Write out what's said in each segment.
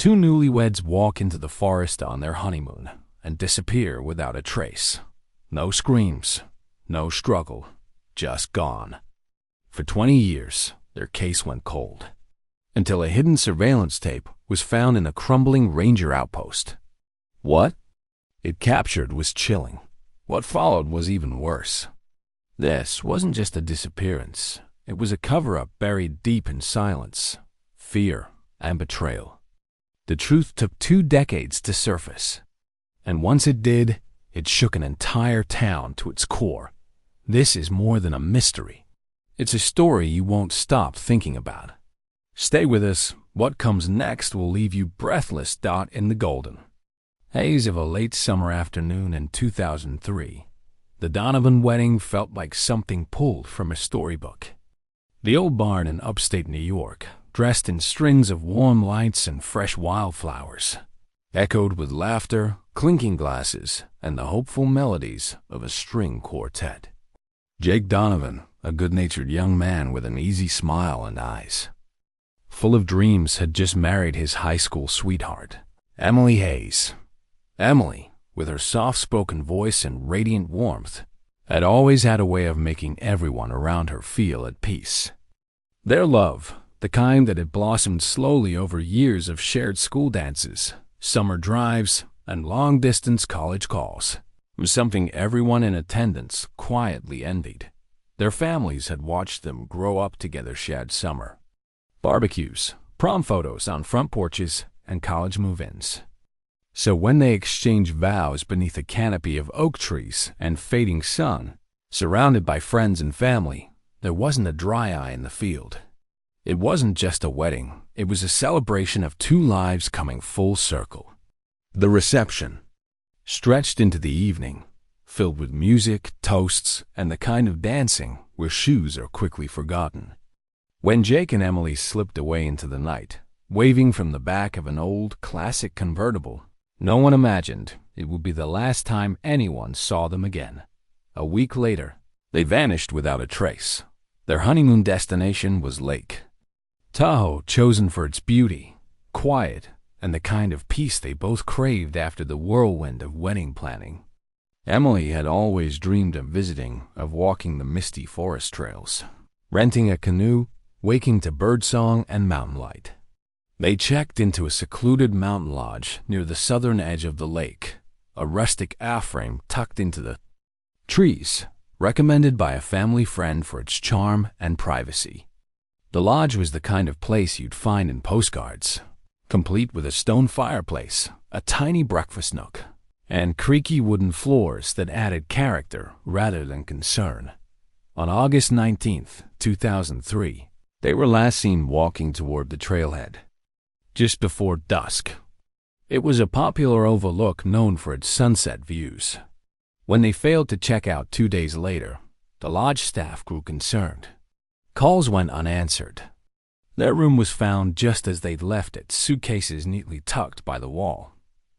Two newlyweds walk into the forest on their honeymoon and disappear without a trace. No screams, no struggle, just gone. For 20 years, their case went cold, until a hidden surveillance tape was found in a crumbling ranger outpost. What it captured was chilling. What followed was even worse. This wasn't just a disappearance. It was a cover-up buried deep in silence, fear, and betrayal. The truth took 2 decades to surface. And once it did, it shook an entire town to its core. This is more than a mystery. It's a story you won't stop thinking about. Stay with us. What comes next will leave you breathless in the golden haze of a late summer afternoon in 2003. The Donovan wedding felt like something pulled from a storybook. The old barn in upstate New York, dressed in strings of warm lights and fresh wildflowers, echoed with laughter, clinking glasses, and the hopeful melodies of a string quartet. Jake Donovan, a good-natured young man with an easy smile and eyes full of dreams, had just married his high school sweetheart, Emily Hayes. Emily, with her soft-spoken voice and radiant warmth, had always had a way of making everyone around her feel at peace. Their love, the kind that had blossomed slowly over years of shared school dances, summer drives, and long-distance college calls, was something everyone in attendance quietly envied. Their families had watched them grow up together, shared summer barbecues, prom photos on front porches, and college move-ins. So when they exchanged vows beneath a canopy of oak trees and fading sun, surrounded by friends and family, there wasn't a dry eye in the field. It wasn't just a wedding, it was a celebration of 2 lives coming full circle. The reception stretched into the evening, filled with music, toasts, and the kind of dancing where shoes are quickly forgotten. When Jake and Emily slipped away into the night, waving from the back of an old, classic convertible, no one imagined it would be the last time anyone saw them again. A week later, they vanished without a trace. Their honeymoon destination was Lake Tahoe, chosen for its beauty, quiet, and the kind of peace they both craved after the whirlwind of wedding planning. Emily had always dreamed of visiting, of walking the misty forest trails, renting a canoe, waking to birdsong and mountain light. They checked into a secluded mountain lodge near the southern edge of the lake, a rustic A-frame tucked into the trees, recommended by a family friend for its charm and privacy. The lodge was the kind of place you'd find in postcards, complete with a stone fireplace, a tiny breakfast nook, and creaky wooden floors that added character rather than concern. On August 19th, 2003, they were last seen walking toward the trailhead, just before dusk. It was a popular overlook known for its sunset views. When they failed to check out 2 days later, the lodge staff grew concerned. Calls went unanswered. Their room was found just as they'd left it, suitcases neatly tucked by the wall,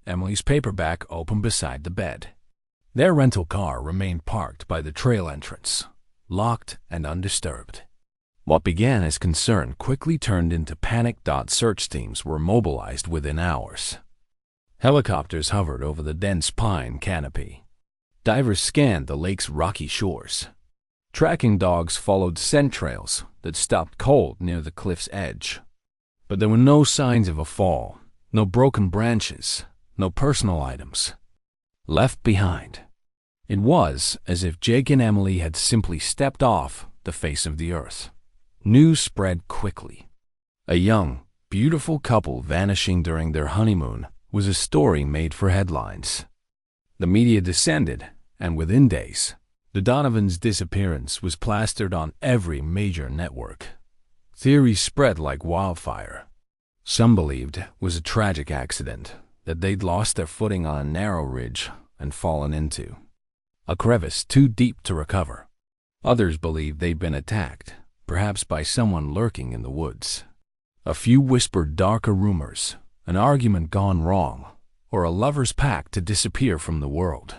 Emily's paperback open beside the bed. Their rental car remained parked by the trail entrance, locked and undisturbed. What began as concern quickly turned into panic. Search teams were mobilized within hours. Helicopters hovered over the dense pine canopy. Divers scanned the lake's rocky shores. Tracking dogs followed scent trails that stopped cold near the cliff's edge. But there were no signs of a fall, no broken branches, no personal items left behind. It was as if Jake and Emily had simply stepped off the face of the earth. News spread quickly. A young, beautiful couple vanishing during their honeymoon was a story made for headlines. The media descended, and within days, the Donovans' disappearance was plastered on every major network. Theories spread like wildfire. Some believed it was a tragic accident, that they'd lost their footing on a narrow ridge and fallen into a crevice too deep to recover. Others believed they'd been attacked, perhaps by someone lurking in the woods. A few whispered darker rumors, an argument gone wrong, or a lover's pact to disappear from the world.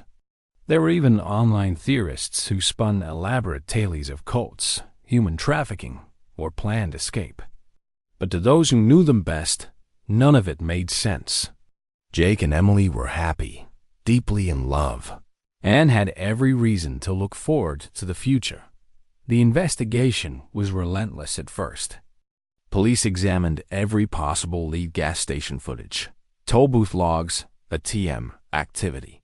There were even online theorists who spun elaborate tales of cults, human trafficking, or planned escape. But to those who knew them best, None of it made sense. Jake and Emily were happy, deeply in love, and had every reason to look forward to the future. The investigation was relentless at first. Police examined every possible lead: gas station footage, toll booth logs, ATM activity.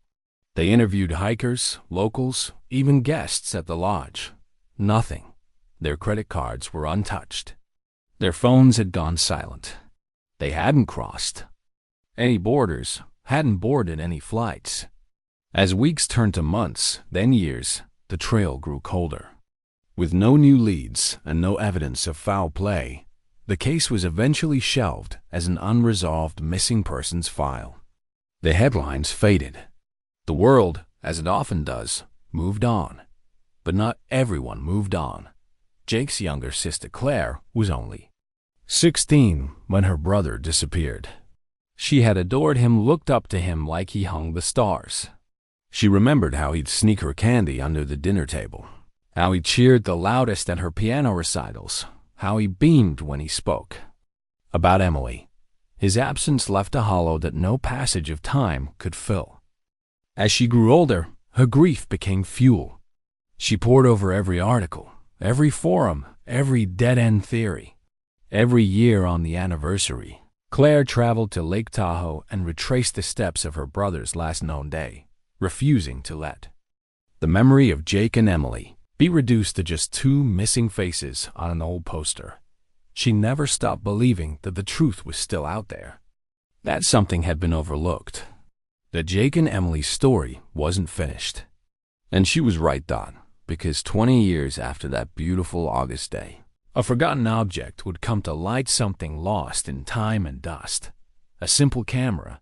They interviewed hikers, locals, even guests at the lodge. Nothing. Their credit cards were untouched. Their phones had gone silent. They hadn't crossed any borders, hadn't boarded any flights. As weeks turned to months, then years, the trail grew colder. With no new leads and no evidence of foul play, the case was eventually shelved as an unresolved missing persons file. The headlines faded. The world, as it often does, moved on. But not everyone moved on. Jake's younger sister Claire was only 16 when her brother disappeared. She had adored him, looked up to him like he hung the stars. She remembered how he'd sneak her candy under the dinner table, how he cheered the loudest at her piano recitals, how he beamed when he spoke. About Emily, his absence left a hollow that no passage of time could fill. As she grew older, her grief became fuel. She pored over every article, every forum, every dead-end theory. Every year on the anniversary, Claire traveled to Lake Tahoe and retraced the steps of her brother's last known day, refusing to let the memory of Jake and Emily be reduced to just two missing faces on an old poster. She never stopped believing that the truth was still out there, that something had been overlooked, that Jake and Emily's story wasn't finished. And she was right, Don, because 20 years after that beautiful August day, a forgotten object would come to light, something lost in time and dust. A simple camera,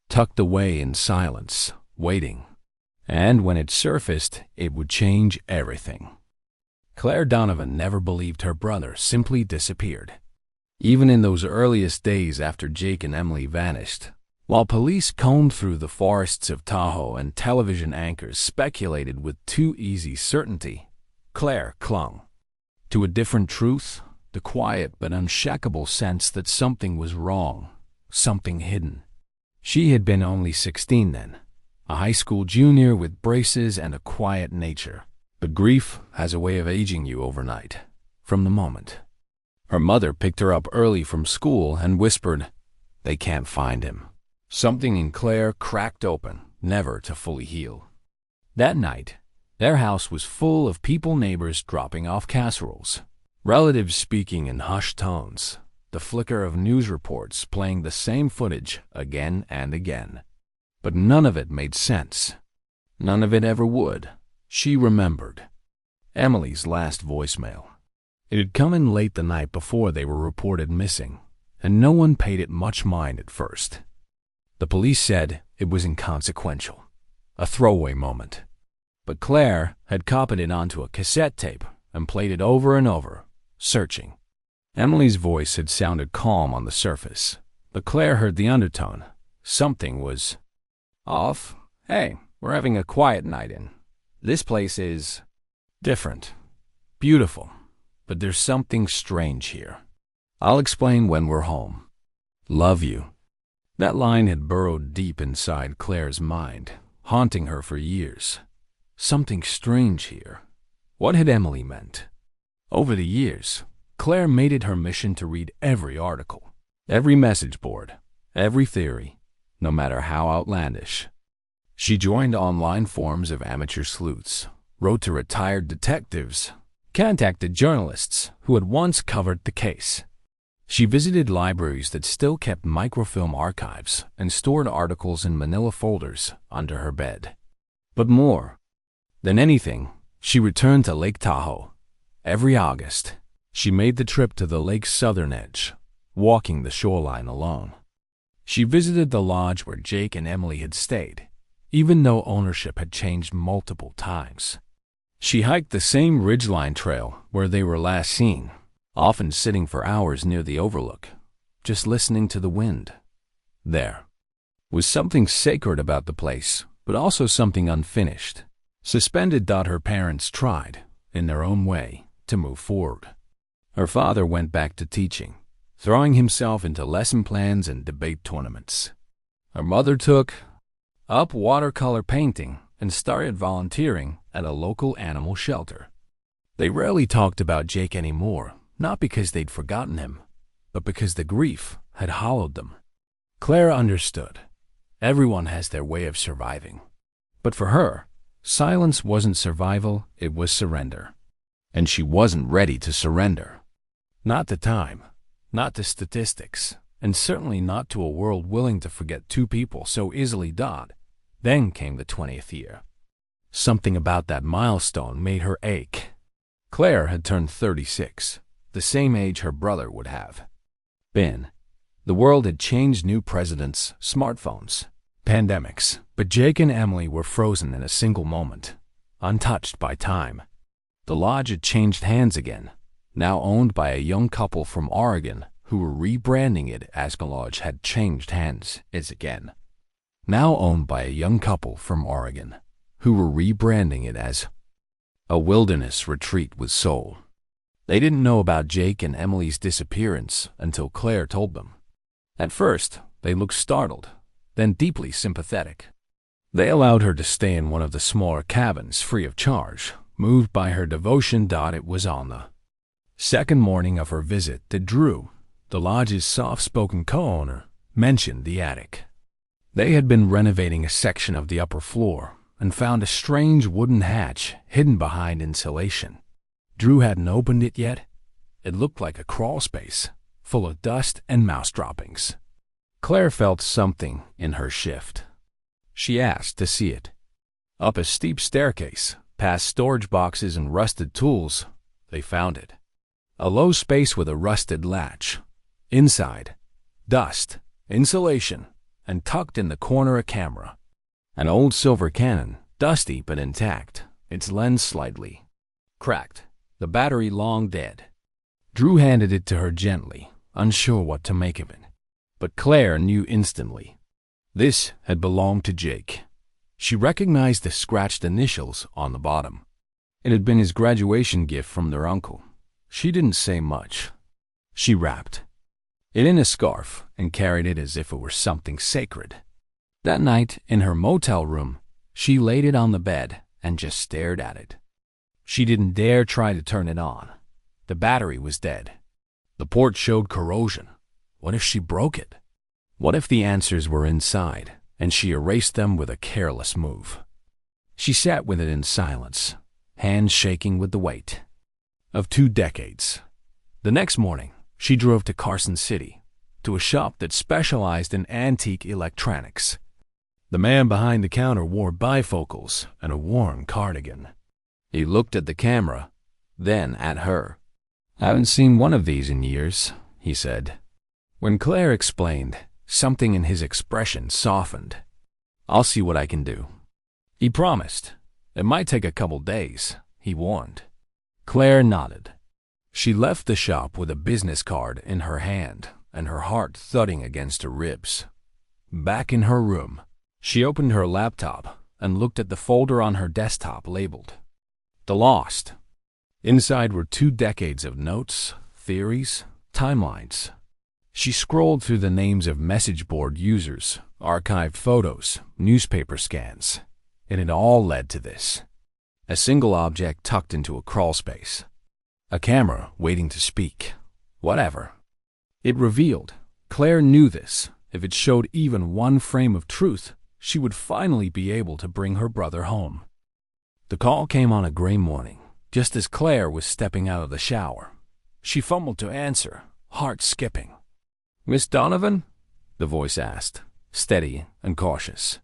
tucked away in silence, waiting. And when it surfaced, it would change everything. Claire Donovan never believed her brother simply disappeared. Even in those earliest days after Jake and Emily vanished, while police combed through the forests of Tahoe and television anchors speculated with too easy certainty, Claire clung to a different truth, the quiet but unshakable sense that something was wrong, something hidden. She had been only 16 then, a high school junior with braces and a quiet nature. But grief has a way of aging you overnight, from the moment. Her mother picked her up early from school and whispered, "They can't find him." Something in Claire cracked open, never to fully heal. That night, their house was full of people, neighbors dropping off casseroles, relatives speaking in hushed tones, the flicker of news reports playing the same footage again and again. But none of it made sense. None of it ever would. She remembered Emily's last voicemail. It had come in late the night before they were reported missing, and no one paid it much mind at first. The police said it was inconsequential, a throwaway moment. But Claire had copied it onto a cassette tape and played it over and over, searching. Emily's voice had sounded calm on the surface, but Claire heard the undertone. Something was off. "Hey, we're having a quiet night in. This place is different, beautiful, but there's something strange here. I'll explain when we're home. Love you." That line had burrowed deep inside Claire's mind, haunting her for years. Something strange here. What had Emily meant? Over the years, Claire made it her mission to read every article, every message board, every theory, no matter how outlandish. She joined online forums of amateur sleuths, wrote to retired detectives, contacted journalists who had once covered the case. She visited libraries that still kept microfilm archives and stored articles in manila folders under her bed. But more than anything, she returned to Lake Tahoe. Every August, she made the trip to the lake's southern edge, walking the shoreline alone. She visited the lodge where Jake and Emily had stayed, even though ownership had changed multiple times. She hiked the same ridgeline trail where they were last seen, often sitting for hours near the overlook, just listening to the wind. There was something sacred about the place, but also something unfinished, suspended. Her parents tried, in their own way, to move forward. Her father went back to teaching. throwing himself into lesson plans and debate tournaments. Her mother took up watercolor painting and started volunteering at a local animal shelter. They rarely talked about Jake anymore, not because they'd forgotten him, but because the grief had hollowed them. Claire understood. Everyone has their way of surviving. But for her, silence wasn't survival, it was surrender. And she wasn't ready to surrender. Not to time, not to statistics, and certainly not to a world willing to forget two people so easily. Then came the 20th year. Something about that milestone made her ache. Claire had turned 36, the same age her brother would have been. The world had changed: new presidents, smartphones, pandemics, but Jake and Emily were frozen in a single moment, untouched by time. The lodge had changed hands again, now owned by a young couple from Oregon who were rebranding it as the lodge had changed hands again. Now owned by a young couple from Oregon who were rebranding it as a wilderness retreat with soul. They didn't know about Jake and Emily's disappearance until Claire told them. At first, they looked startled, then deeply sympathetic. They allowed her to stay in one of the smaller cabins free of charge, moved by her devotion. It was on the second morning of her visit that Drew, the lodge's soft-spoken co-owner, mentioned the attic. They had been renovating a section of the upper floor and found a strange wooden hatch hidden behind insulation. Drew hadn't opened it yet. It looked like a crawl space, full of dust and mouse droppings. Claire felt something in her shift. She asked to see it. Up a steep staircase, past storage boxes and rusted tools, they found it. A low space with a rusted latch. Inside, dust, insulation, and tucked in the corner a camera. An old silver Canon, dusty but intact, its lens slightly cracked, the battery long dead. Drew handed it to her gently, unsure what to make of it. But Claire knew instantly. This had belonged to Jake. She recognized the scratched initials on the bottom. It had been his graduation gift from their uncle. She didn't say much. She wrapped it in a scarf and carried it as if it were something sacred. That night, in her motel room, she laid it on the bed and just stared at it. She didn't dare try to turn it on. The battery was dead. The port showed corrosion. What if she broke it? What if the answers were inside and she erased them with a careless move? She sat with it in silence, hands shaking with the weight of 2 decades. The next morning, she drove to Carson City, to a shop that specialized in antique electronics. The man behind the counter wore bifocals and a worn cardigan. He looked at the camera, then at her. "Haven't seen one of these in years," he said. When Claire explained, something in his expression softened. "I'll see what I can do," he promised. "It might take a couple days," he warned. Claire nodded. She left the shop with a business card in her hand and her heart thudding against her ribs. Back in her room, she opened her laptop and looked at the folder on her desktop labeled "The Lost." Inside were 2 decades of notes, theories, timelines. She scrolled through the names of message board users, archived photos, newspaper scans. It had all led to this. A single object tucked into a crawl space. A camera waiting to speak. Whatever. It revealed. Claire knew this. If it showed even one frame of truth, she would finally be able to bring her brother home. The call came on a gray morning, just as Claire was stepping out of the shower. She fumbled to answer, heart skipping. "Miss Donovan?" the voice asked, steady and cautious.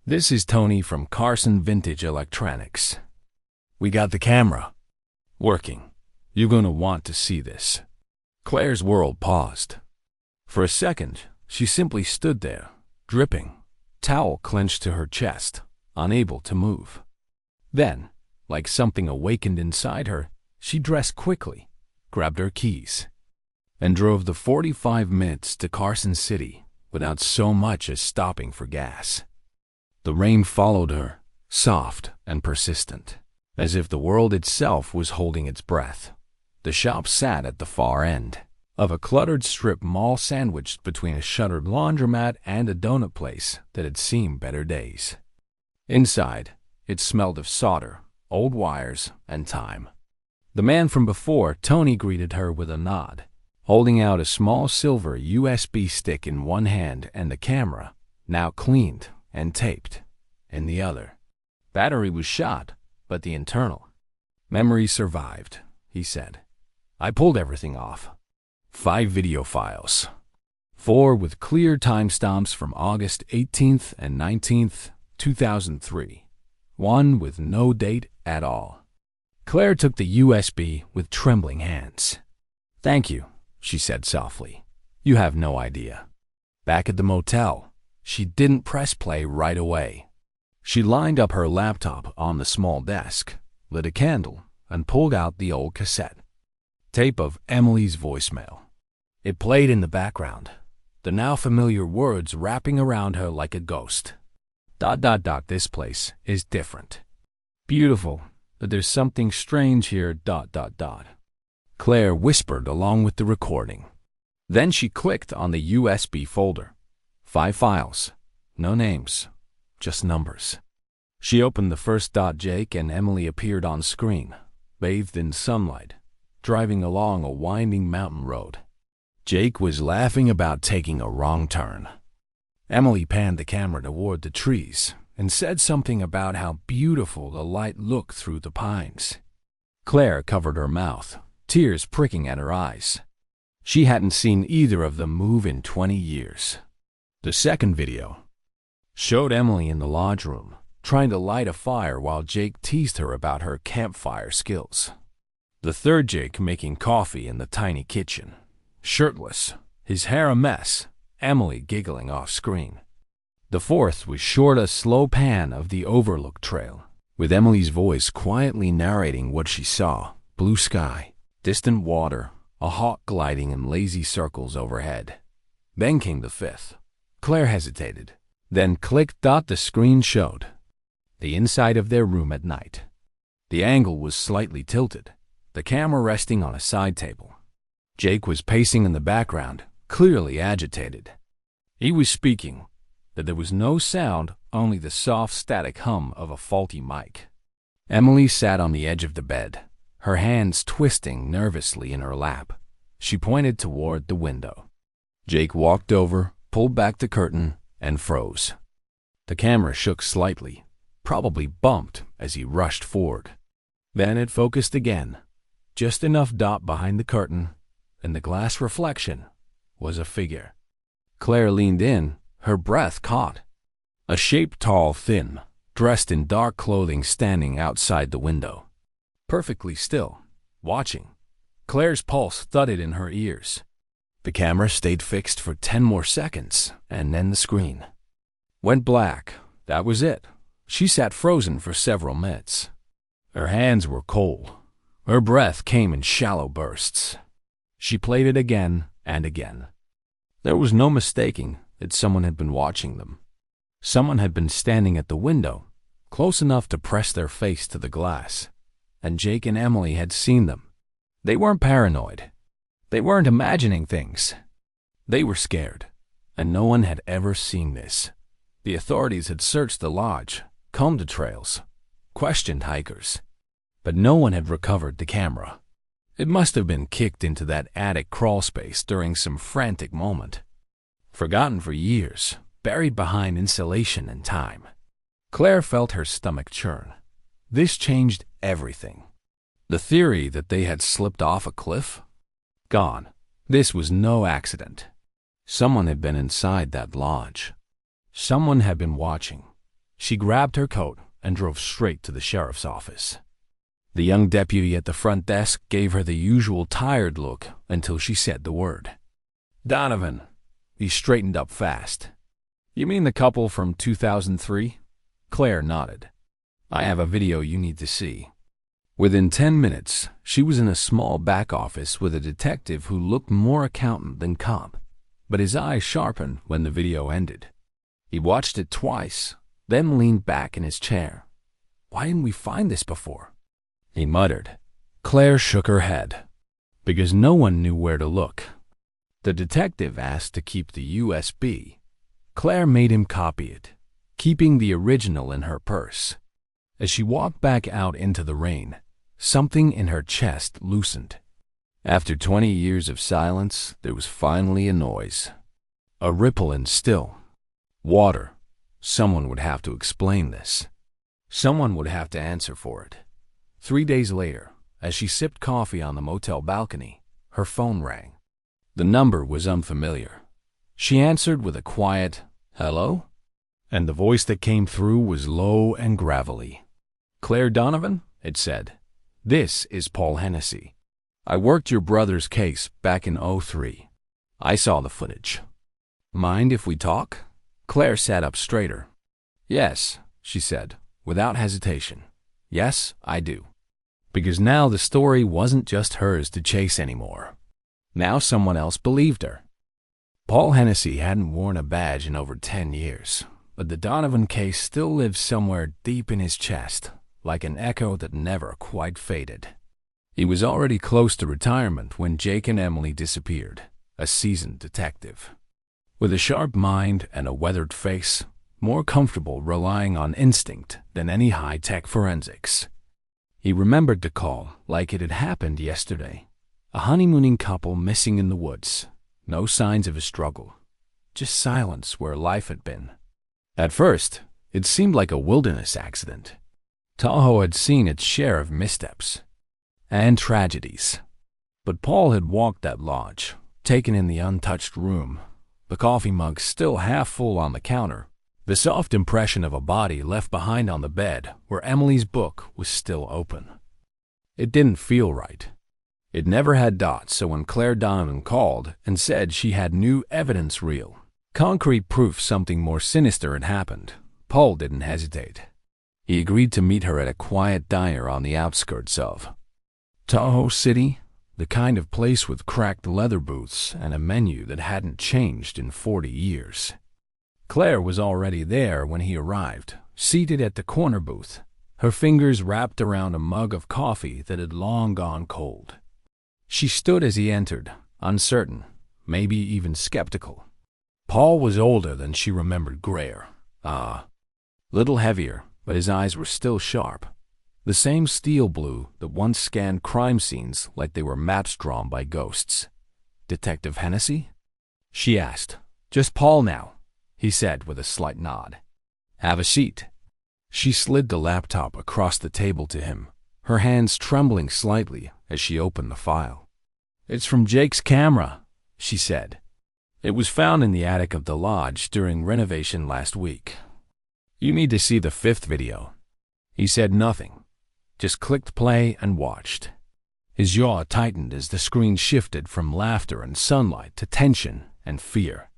"This is Tony from Carson Vintage Electronics. We got the camera working. You're going to want to see this." Claire's world paused. For a second, she simply stood there, dripping, towel clenched to her chest, unable to move. Then, like something awakened inside her, she dressed quickly, grabbed her keys, and drove the 45 minutes to Carson City without so much as stopping for gas. The rain followed her, soft and persistent, as if the world itself was holding its breath. The shop sat at the far end, of a cluttered strip mall sandwiched between a shuttered laundromat and a donut place that had seen better days. Inside, it smelled of solder, old wires, and time. The man from before, Tony, greeted her with a nod, holding out a small silver USB stick in one hand and the camera, now cleaned and taped, in the other. Battery was shot, but the internal memory survived, he said. I pulled everything off. 5 video files. 4 with clear timestamps from August 18th and 19th, 2003. 1 with no date at all. Claire took the USB with trembling hands. Thank you, she said softly. You have no idea. Back at the motel, she didn't press play right away. She lined up her laptop on the small desk, lit a candle, and pulled out the old cassette tape of Emily's voicemail. It played in the background, the now familiar words wrapping around her like a ghost. ... This place is different. Beautiful, but there's something strange here ... Claire whispered along with the recording. Then she clicked on the USB folder. 5 files. No names, just numbers. She opened the first. Jake and Emily appeared on screen, bathed in sunlight, driving along a winding mountain road. Jake was laughing about taking a wrong turn. Emily panned the camera toward the trees and said something about how beautiful the light looked through the pines. Claire covered her mouth, tears pricking at her eyes. She hadn't seen either of them move in 20 years. The second video showed Emily in the lodge room, trying to light a fire while Jake teased her about her campfire skills. The third, Jake making coffee in the tiny kitchen, shirtless, his hair a mess, Emily giggling off screen. The fourth was short, a slow pan of the Overlook Trail, with Emily's voice quietly narrating what she saw: blue sky, distant water, a hawk gliding in lazy circles overhead. Then came the fifth. Claire hesitated, then clicked. The screen showed the inside of their room at night. The angle was slightly tilted, the camera resting on a side table. Jake was pacing in the background, clearly agitated. He was speaking, but there was no sound, only the soft static hum of a faulty mic. Emily sat on the edge of the bed, her hands twisting nervously in her lap. She pointed toward the window. Jake walked over, pulled back the curtain, and froze. The camera shook slightly, probably bumped as he rushed forward. Then it focused again, just enough behind the curtain, and the glass reflection was a figure. Claire leaned in, her breath caught. A shape tall, thin, dressed in dark clothing, standing outside the window. Perfectly still, watching. Claire's pulse thudded in her ears. The camera stayed fixed for 10 more seconds, and then the screen went black. That was it. She sat frozen for several minutes. Her hands were cold. Her breath came in shallow bursts. She played it again and again. There was no mistaking that someone had been watching them. Someone had been standing at the window, close enough to press their face to the glass, and Jake and Emily had seen them. They weren't paranoid. They weren't imagining things. They were scared, and no one had ever seen this. The authorities had searched the lodge, combed the trails, questioned hikers, but no one had recovered the camera. It must have been kicked into that attic crawlspace during some frantic moment. Forgotten for years, buried behind insulation and time. Claire felt her stomach churn. This changed everything. The theory that they had slipped off a cliff? Gone. This was no accident. Someone had been inside that lodge. Someone had been watching. She grabbed her coat and drove straight to the sheriff's office. The young deputy at the front desk gave her the usual tired look until she said the word. Donovan. He straightened up fast. You mean the couple from 2003? Claire nodded. I have a video you need to see. Within 10 minutes, she was in a small back office with a detective who looked more accountant than cop, but his eyes sharpened when the video ended. He watched it twice, then leaned back in his chair. Why didn't we find this before? He muttered. Claire shook her head. Because no one knew where to look, The detective asked to keep the USB. Claire made him copy it, keeping the original in her purse. As she walked back out into the rain, something in her chest loosened. After 20 years of silence, there was finally a noise. A ripple in still water. Someone would have to explain this. Someone would have to answer for it. 3 days later, as she sipped coffee on the motel balcony, her phone rang. The number was unfamiliar. She answered with a quiet, "Hello?" And the voice that came through was low and gravelly. "Claire Donovan," it said. "This is Paul Hennessy. I worked your brother's case back in '03. I saw the footage. Mind if we talk?" Claire sat up straighter. "Yes," she said, without hesitation. "Yes, I do." Because now the story wasn't just hers to chase anymore. Now someone else believed her. Paul Hennessy hadn't worn a badge in over 10 years, but the Donovan case still lived somewhere deep in his chest, like an echo that never quite faded. He was already close to retirement when Jake and Emily disappeared, a seasoned detective. With a sharp mind and a weathered face, more comfortable relying on instinct than any high-tech forensics. He remembered the call like it had happened yesterday. A honeymooning couple missing in the woods. No signs of a struggle. Just silence where life had been. At first, it seemed like a wilderness accident. Tahoe had seen its share of missteps and tragedies. But Paul had walked that lodge, taken in the untouched room, the coffee mug still half full on the counter, the soft impression of a body left behind on the bed where Emily's book was still open. It didn't feel right. It never had dots, so when Claire Donovan called and said she had new evidence reel, concrete proof something more sinister had happened, Paul didn't hesitate. He agreed to meet her at a quiet diner on the outskirts of Tahoe City, the kind of place with cracked leather booths and a menu that hadn't changed in 40 years. Claire was already there when he arrived, seated at the corner booth, her fingers wrapped around a mug of coffee that had long gone cold. She stood as he entered, uncertain, maybe even skeptical. Paul was older than she remembered grayer. Little heavier, but his eyes were still sharp. The same steel blue that once scanned crime scenes like they were maps drawn by ghosts. "Detective Hennessy?" she asked. "Just Paul now," he said with a slight nod. "Have a seat." She slid the laptop across the table to him, her hands trembling slightly as she opened the file. "It's from Jake's camera," she said. "It was found in the attic of the lodge during renovation last week. You need to see the 5th video." He said nothing, just clicked play and watched. His jaw tightened as the screen shifted from laughter and sunlight to tension and fear.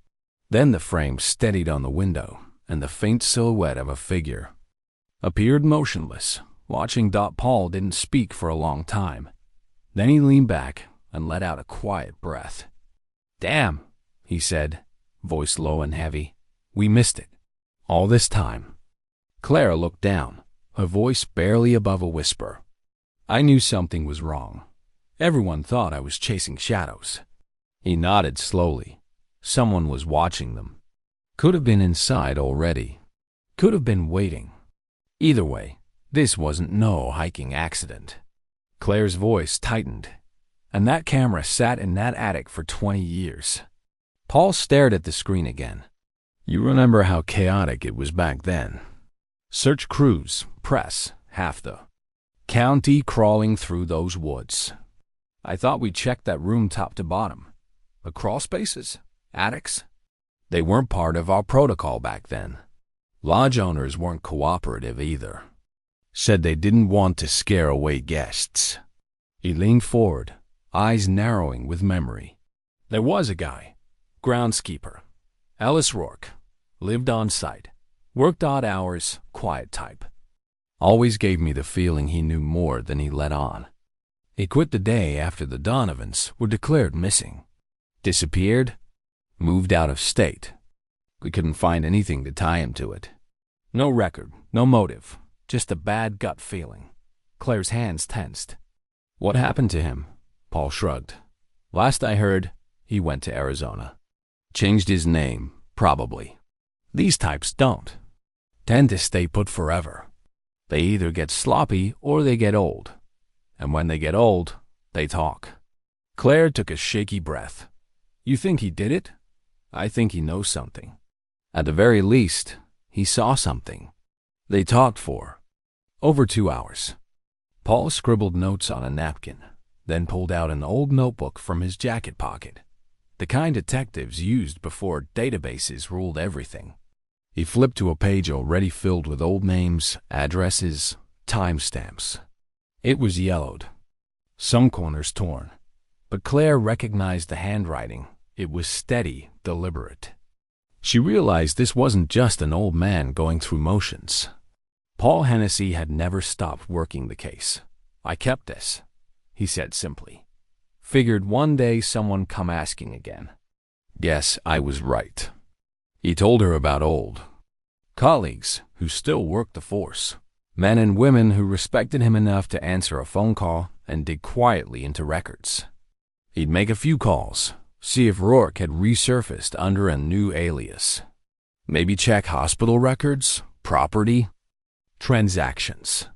Then the frame steadied on the window, and the faint silhouette of a figure appeared motionless. Watching Paul didn't speak for a long time. Then he leaned back and let out a quiet breath. "Damn," he said, voice low and heavy. "We missed it. All this time." Claire looked down, her voice barely above a whisper. "I knew something was wrong. Everyone thought I was chasing shadows." He nodded slowly. Someone was watching them. Could have been inside already. Could have been waiting. Either way, this wasn't no hiking accident. Claire's voice tightened. And that camera sat in that attic for 20 years. Paul stared at the screen again. "You remember how chaotic it was back then. Search crews, press, half the county crawling through those woods. I thought we checked that room top to bottom. The crawl spaces, attics, they weren't part of our protocol back then. Lodge owners weren't cooperative either. Said they didn't want to scare away guests." He leaned forward, eyes narrowing with memory. "There was a guy, groundskeeper, Ellis Rourke, lived on site. Worked odd hours, quiet type. Always gave me the feeling he knew more than he let on. He quit the day after the Donovans were declared missing. Disappeared, moved out of state. We couldn't find anything to tie him to it. No record, no motive, just a bad gut feeling." Claire's hands tensed. "What happened to him?" Paul shrugged. "Last I heard, He went to Arizona. Changed his name, probably. These types don't. Tend to stay put forever. They either get sloppy or they get old. And when they get old, they talk. Claire took a shaky breath. You think he did it? I think he knows something. At the very least, he saw something. They talked for over 2 hours. Paul scribbled notes on a napkin, then pulled out an old notebook from his jacket pocket, the kind detectives used before databases ruled everything. He flipped to a page already filled with old names, addresses, timestamps. It was yellowed, some corners torn, but Claire recognized the handwriting. It was steady, deliberate. She realized this wasn't just an old man going through motions. Paul Hennessy had never stopped working the case. I kept this, he said simply. Figured one day someone come asking again. Yes, I was right. He told her about old colleagues who still worked the force, men and women who respected him enough to answer a phone call and dig quietly into records. He'd make a few calls, see if Rourke had resurfaced under a new alias. Maybe check hospital records, property, transactions.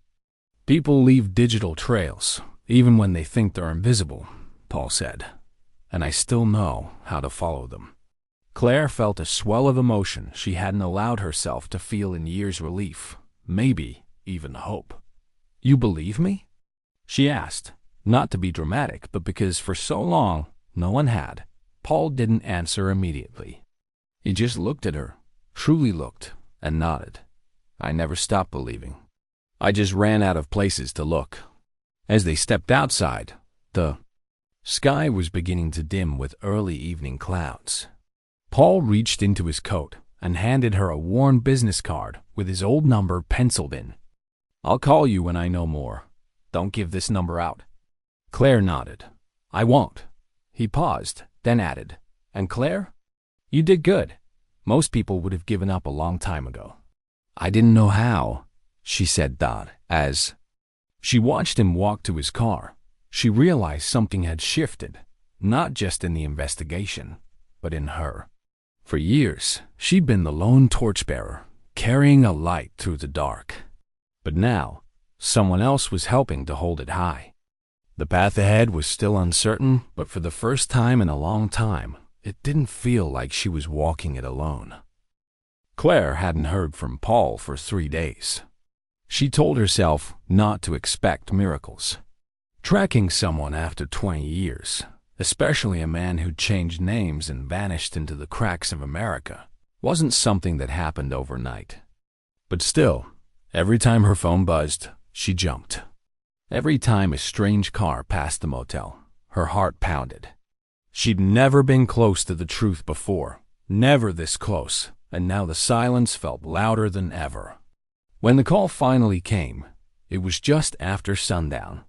People leave digital trails, even when they think they're invisible, Paul said, and I still know how to follow them. Claire felt a swell of emotion she hadn't allowed herself to feel in years' relief, maybe even hope. You believe me? She asked, not to be dramatic, but because for so long no one had. Paul didn't answer immediately. He just looked at her, truly looked, and nodded. I never stopped believing. I just ran out of places to look. As they stepped outside, the sky was beginning to dim with early evening clouds. Paul reached into his coat and handed her a worn business card with his old number penciled in. I'll call you when I know more. Don't give this number out. Claire nodded. I won't. He paused, then added, and Claire? You did good. Most people would have given up a long time ago. I didn't know how, she said, as she watched him walk to his car. She realized something had shifted, not just in the investigation, but in her. For years, she'd been the lone torchbearer, carrying a light through the dark. But now, someone else was helping to hold it high. The path ahead was still uncertain, but for the first time in a long time, it didn't feel like she was walking it alone. Claire hadn't heard from Paul for 3 days. She told herself not to expect miracles. Tracking someone after 20 years, especially a man who'd changed names and vanished into the cracks of America, wasn't something that happened overnight. But still, every time her phone buzzed, she jumped. Every time a strange car passed the motel, her heart pounded. She'd never been close to the truth before, never this close, and now the silence felt louder than ever. When the call finally came, it was just after sundown.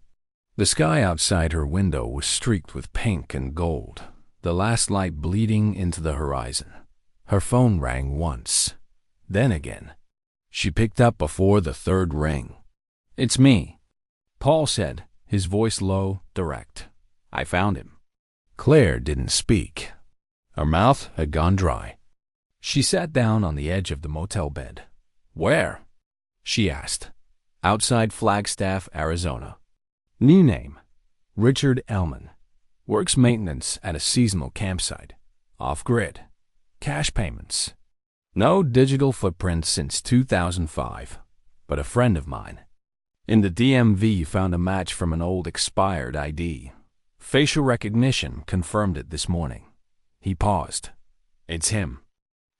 The sky outside her window was streaked with pink and gold, the last light bleeding into the horizon. Her phone rang once, then again. She picked up before the third ring. It's me, Paul said, his voice low, direct. I found him. Claire didn't speak. Her mouth had gone dry. She sat down on the edge of the motel bed. Where? She asked. Outside Flagstaff, Arizona. New name, Richard Ellman. Works maintenance at a seasonal campsite. Off-grid. Cash payments. No digital footprints since 2005, but a friend of mine. In the DMV found a match from an old expired ID. Facial recognition confirmed it this morning. He paused. It's him.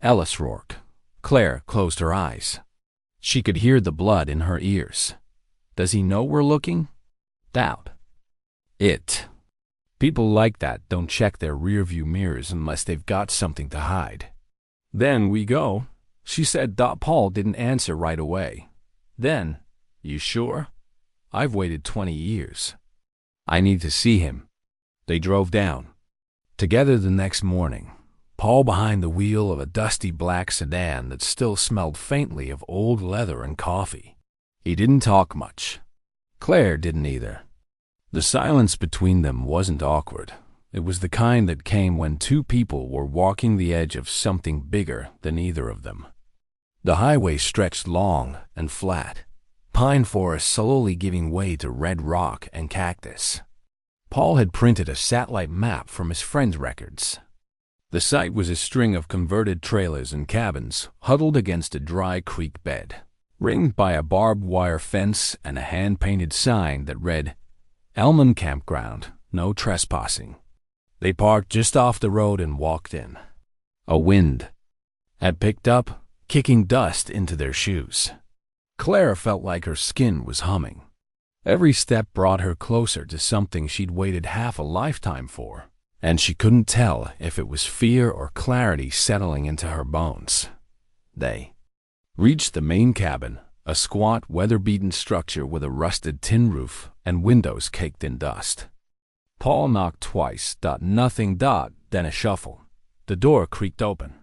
Ellis Rourke. Claire closed her eyes. She could hear the blood in her ears. Does he know we're looking? Doubt. It. People like that don't check their rearview mirrors unless they've got something to hide. Then we go, she said. Paul didn't answer right away. Then, you sure? I've waited 20 years. I need to see him. They drove down. Together the next morning, Paul behind the wheel of a dusty black sedan that still smelled faintly of old leather and coffee. He didn't talk much. Claire didn't either. The silence between them wasn't awkward. It was the kind that came when two people were walking the edge of something bigger than either of them. The highway stretched long and flat, pine forest slowly giving way to red rock and cactus. Paul had printed a satellite map from his friend's records. The site was a string of converted trailers and cabins huddled against a dry creek bed, ringed by a barbed wire fence and a hand-painted sign that read, "Elman Campground, no trespassing." They parked just off the road and walked in. A wind had picked up, kicking dust into their shoes. Claire felt like her skin was humming. Every step brought her closer to something she'd waited half a lifetime for, and she couldn't tell if it was fear or clarity settling into her bones. They reached the main cabin, a squat, weather-beaten structure with a rusted tin roof and windows caked in dust. Paul knocked twice, nothing, then a shuffle. The door creaked open.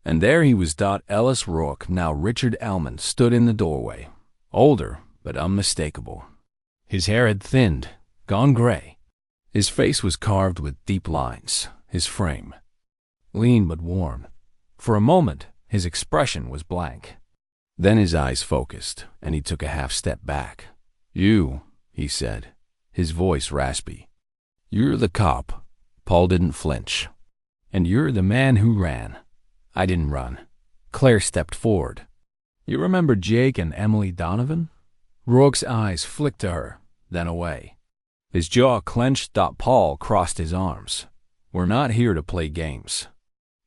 And there he was. Ellis Rourke, now Richard Elman, stood in the doorway, older but unmistakable. His hair had thinned, gone gray. His face was carved with deep lines, his frame lean but warm. For a moment, his expression was blank. Then his eyes focused, and he took a half step back. "You," he said, his voice raspy. "You're the cop." Paul didn't flinch. "And you're the man who ran." "I didn't run." Claire stepped forward. "You remember Jake and Emily Donovan?" Rourke's eyes flicked to her, then away. His jaw clenched. Paul crossed his arms. "We're not here to play games.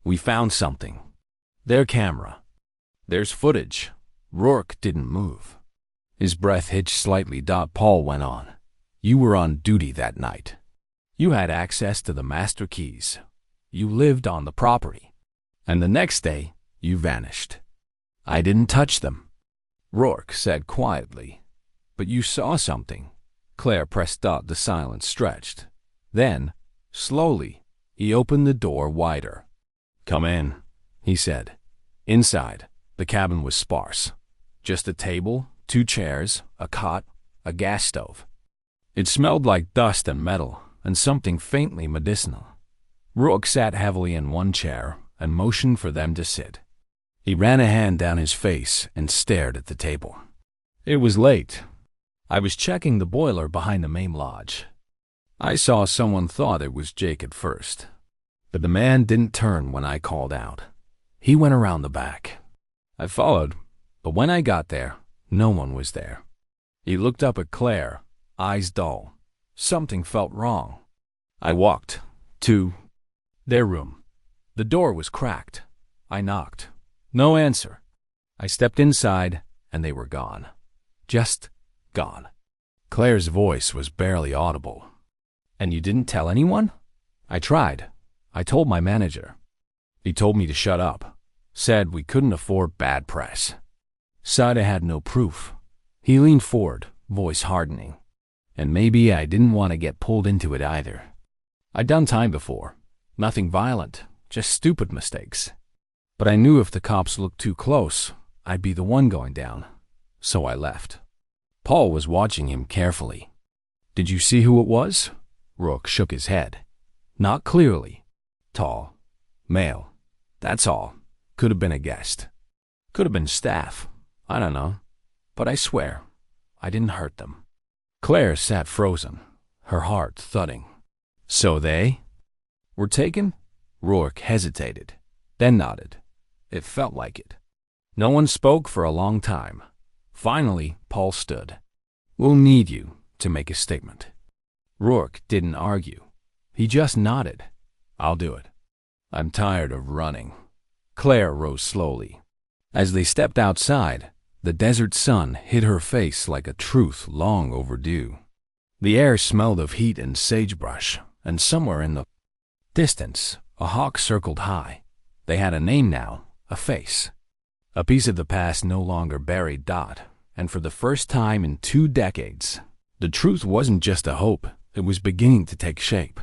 We found something. Their camera. There's footage." Rourke didn't move. His breath hitched slightly. Paul went on. "You were on duty that night. You had access to the master keys. You lived on the property. And the next day, you vanished. I didn't touch them." Rourke said quietly, "But you saw something." Claire pressed. The silence stretched. Then, slowly, he opened the door wider. "Come in," he said. Inside, the cabin was sparse. Just a table, 2 chairs, a cot, a gas stove. It smelled like dust and metal, and something faintly medicinal. Rourke sat heavily in one chair and motioned for them to sit. He ran a hand down his face and stared at the table. "It was late. I was checking the boiler behind the main lodge. I saw someone thought it was Jake at first, but the man didn't turn when I called out. He went around the back. I followed, but when I got there, no one was there." He looked up at Claire, eyes dull. Something felt wrong. "I walked to their room. The door was cracked. I knocked. No answer. I stepped inside, and they were gone. Just gone." Claire's voice was barely audible. "And you didn't tell anyone?" "I tried. I told my manager. He told me to shut up. Said we couldn't afford bad press. Said I had no proof." He leaned forward, voice hardening. "And maybe I didn't want to get pulled into it either. I'd done time before. Nothing violent, just stupid mistakes. But I knew if the cops looked too close, I'd be the one going down. So I left." Paul was watching him carefully. "Did you see who it was?" Rourke shook his head. "Not clearly. Tall. Male. That's all. Could have been a guest. Could have been staff. I don't know. But I swear, I didn't hurt them." Claire sat frozen, her heart thudding. "So they were taken?" Rourke hesitated, then nodded. It felt like it. No one spoke for a long time. Finally, Paul stood. "We'll need you to make a statement." Rourke didn't argue. He just nodded. "I'll do it. I'm tired of running." Claire rose slowly. As they stepped outside, the desert sun hit her face like a truth long overdue. The air smelled of heat and sagebrush, and somewhere in the distance, a hawk circled high. They had a name now, a face. A piece of the past no longer buried. And for the first time in 2 decades, the truth wasn't just a hope, it was beginning to take shape.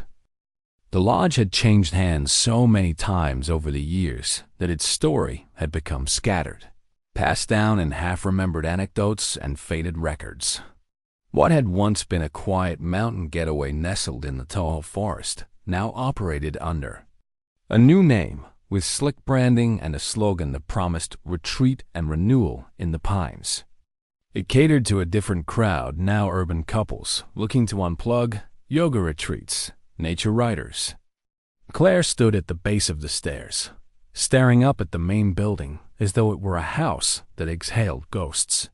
The lodge had changed hands so many times over the years that its story had become scattered, passed down in half-remembered anecdotes and faded records. What had once been a quiet mountain getaway nestled in the tall forest now operated under a new name with slick branding and a slogan that promised retreat and renewal in the Pines. It catered to a different crowd, now urban couples looking to unplug, yoga retreats, nature riders. Claire stood at the base of the stairs, staring up at the main building as though it were a house that exhaled ghosts.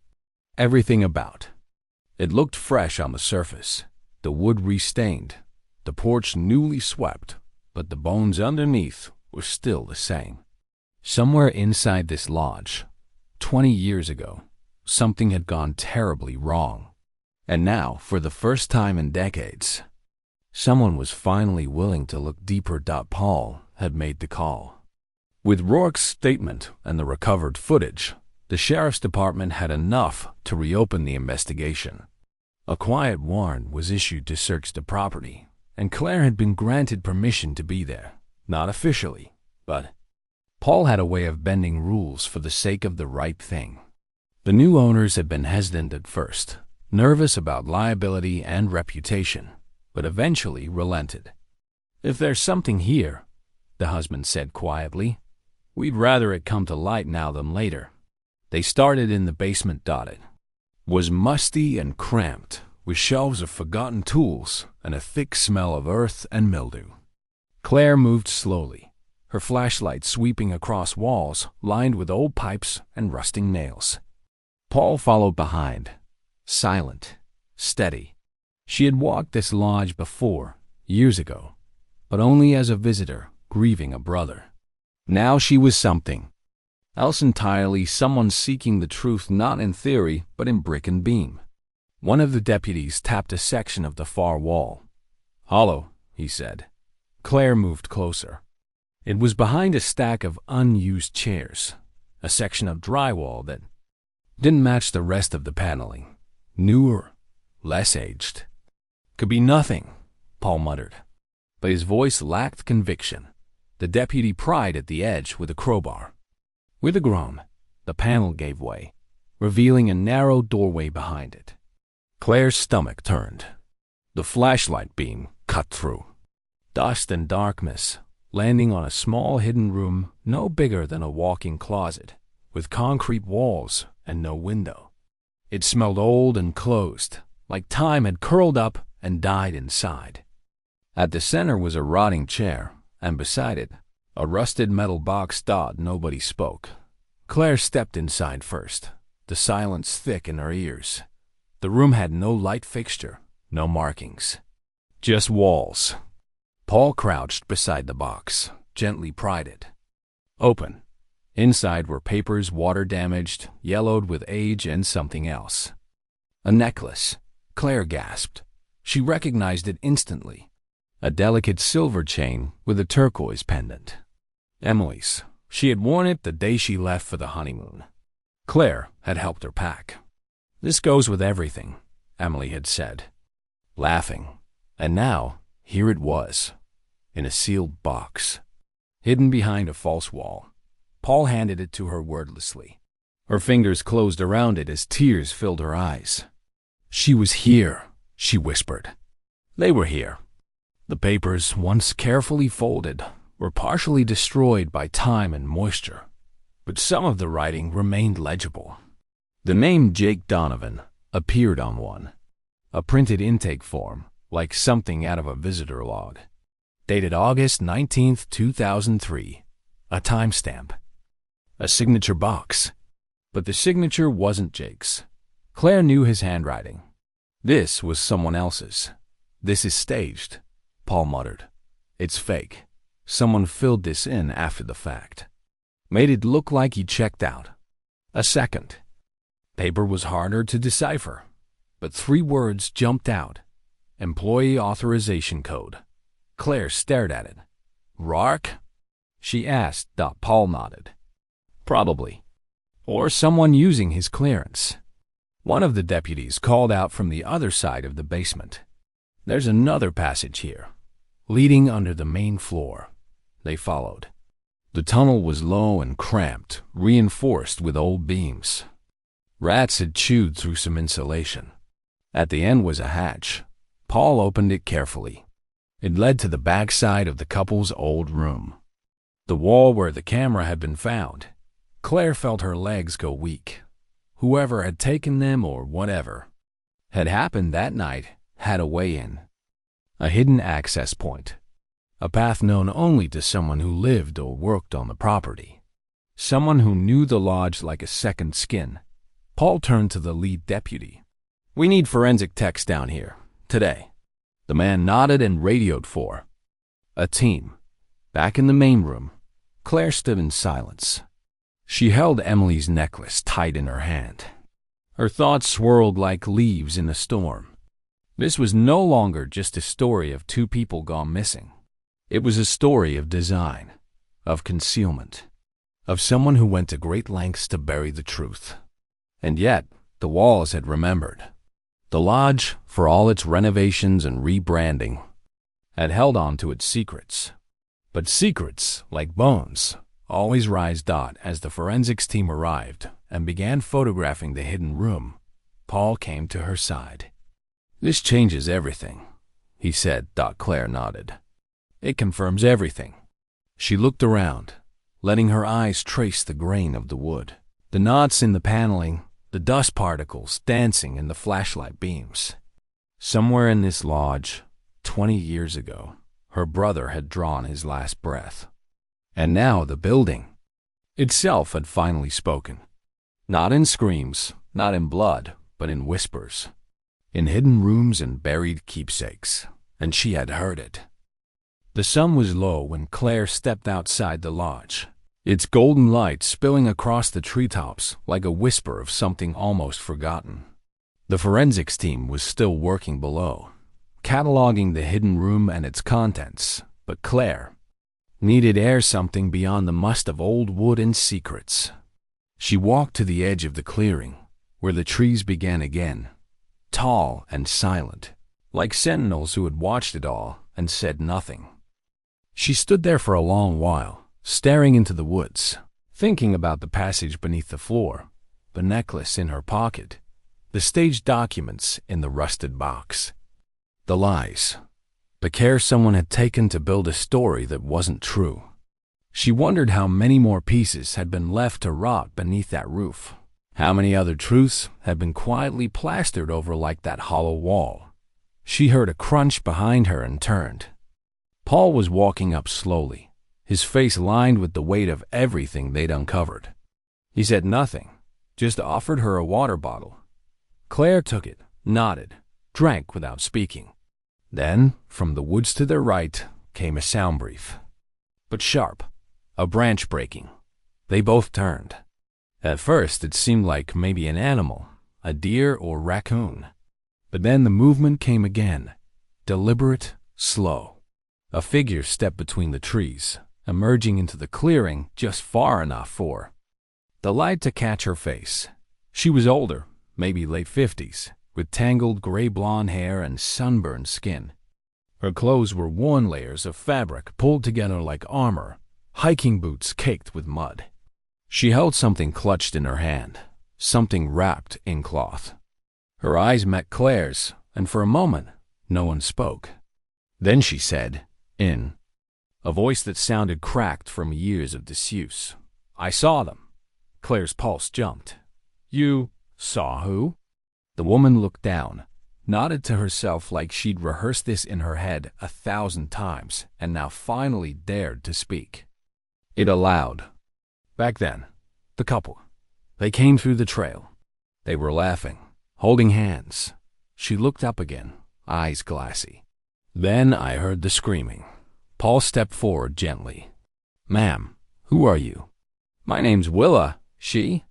Everything about it looked fresh on the surface, the wood restained, the porch newly swept, but the bones underneath were still the same. Somewhere inside this lodge, 20 years ago, something had gone terribly wrong. And now, for the first time in decades, someone was finally willing to look deeper. Paul had made the call. With Rourke's statement and the recovered footage, the sheriff's department had enough to reopen the investigation. A quiet warrant was issued to search the property, and Claire had been granted permission to be there. Not officially, but Paul had a way of bending rules for the sake of the right thing. The new owners had been hesitant at first, nervous about liability and reputation, but eventually relented. "If there's something here," the husband said quietly, "we'd rather it come to light now than later." They started in the basement. It was musty and cramped, with shelves of forgotten tools and a thick smell of earth and mildew. Claire moved slowly, her flashlight sweeping across walls lined with old pipes and rusting nails. Paul followed behind, silent, steady. She had walked this lodge before, years ago, but only as a visitor grieving a brother. Now she was something else entirely, someone seeking the truth not in theory but in brick and beam. One of the deputies tapped a section of the far wall. "Hollow," he said. Claire moved closer. It was behind a stack of unused chairs, a section of drywall that didn't match the rest of the paneling. Newer, less aged. "Could be nothing," Paul muttered. But his voice lacked conviction. The deputy pried at the edge with a crowbar. With a groan, the panel gave way, revealing a narrow doorway behind it. Claire's stomach turned. The flashlight beam cut through. Dust and darkness, landing on a small hidden room no bigger than a walk-in closet, with concrete walls and no window. It smelled old and closed, like time had curled up and died inside. At the center was a rotting chair, and beside it, a rusted metal box. Nobody spoke. Claire stepped inside first, the silence thick in her ears. The room had no light fixture, no markings. Just walls. Paul crouched beside the box, gently pried it. Open. Inside were papers water-damaged, yellowed with age and something else. A necklace. Claire gasped. She recognized it instantly. A delicate silver chain with a turquoise pendant. Emily's. She had worn it the day she left for the honeymoon. Claire had helped her pack. "This goes with everything," Emily had said, laughing. And now, here it was, in a sealed box, hidden behind a false wall. Paul handed it to her wordlessly. Her fingers closed around it as tears filled her eyes. "She was here," she whispered. They were here. The papers, once carefully folded, were partially destroyed by time and moisture, but some of the writing remained legible. The name Jake Donovan appeared on one, a printed intake form, like something out of a visitor log. Dated August 19th, 2003, a timestamp. A signature box. But the signature wasn't Jake's. Claire knew his handwriting. "This was someone else's. This is staged," Paul muttered. "It's fake. Someone filled this in after the fact. Made it look like he checked out." A second. Paper was harder to decipher, but 3 words jumped out. Employee authorization code. Claire stared at it. "Rourke?" she asked. Paul nodded. "Probably. Or someone using his clearance." One of the deputies called out from the other side of the basement. "There's another passage here, leading under the main floor." They followed. The tunnel was low and cramped, reinforced with old beams. Rats had chewed through some insulation. At the end was a hatch. Paul opened it carefully. It led to the backside of the couple's old room, the wall where the camera had been found. Claire felt her legs go weak. Whoever had taken them or whatever had happened that night had a way in, a hidden access point, a path known only to someone who lived or worked on the property, someone who knew the lodge like a second skin. Paul turned to the lead deputy. "We need forensic techs down here, today." The man nodded and radioed for a team. Back in the main room, Claire stood in silence. She held Emily's necklace tight in her hand. Her thoughts swirled like leaves in a storm. This was no longer just a story of two people gone missing. It was a story of design, of concealment, of someone who went to great lengths to bury the truth. And yet, the walls had remembered. The lodge, for all its renovations and rebranding, had held on to its secrets. But secrets, like bones, always rise. As the forensics team arrived and began photographing the hidden room, Paul came to her side. "This changes everything," he said. Claire nodded. "It confirms everything." She looked around, letting her eyes trace the grain of the wood, the knots in the paneling, the dust particles dancing in the flashlight beams. Somewhere in this lodge, 20 years ago, her brother had drawn his last breath. And now the building itself had finally spoken. Not in screams, not in blood, but in whispers, in hidden rooms and buried keepsakes. And she had heard it. The sun was low when Claire stepped outside the lodge, its golden light spilling across the treetops like a whisper of something almost forgotten. The forensics team was still working below, cataloging the hidden room and its contents, but Claire needed air, something beyond the must of old wood and secrets. She walked to the edge of the clearing, where the trees began again, tall and silent, like sentinels who had watched it all and said nothing. She stood there for a long while, staring into the woods, thinking about the passage beneath the floor, the necklace in her pocket, the staged documents in the rusted box, the lies, the care someone had taken to build a story that wasn't true. She wondered how many more pieces had been left to rot beneath that roof, how many other truths had been quietly plastered over like that hollow wall. She heard a crunch behind her and turned. Paul was walking up slowly, his face lined with the weight of everything they'd uncovered. He said nothing, just offered her a water bottle. Claire took it, nodded, drank without speaking. Then, from the woods to their right, came a sound brief, but sharp, a branch breaking. They both turned. At first, it seemed like maybe an animal, a deer or raccoon. But then the movement came again, deliberate, slow. A figure stepped between the trees, emerging into the clearing just far enough for the light to catch her face. She was older, maybe late 50s, with tangled gray blonde hair and sunburned skin. Her clothes were worn layers of fabric pulled together like armor, hiking boots caked with mud. She held something clutched in her hand, something wrapped in cloth. Her eyes met Claire's, and for a moment, no one spoke. Then she said, in a voice that sounded cracked from years of disuse, "I saw them." Claire's pulse jumped. "You saw who?" The woman looked down, nodded to herself like she'd rehearsed this in her head 1,000 times, and now finally dared to speak. It aloud. "Back then, the couple, they came through the trail. They were laughing, holding hands." She looked up again, eyes glassy. "Then I heard the screaming." Paul stepped forward gently. "Ma'am, who are you?" "My name's Willa. She?"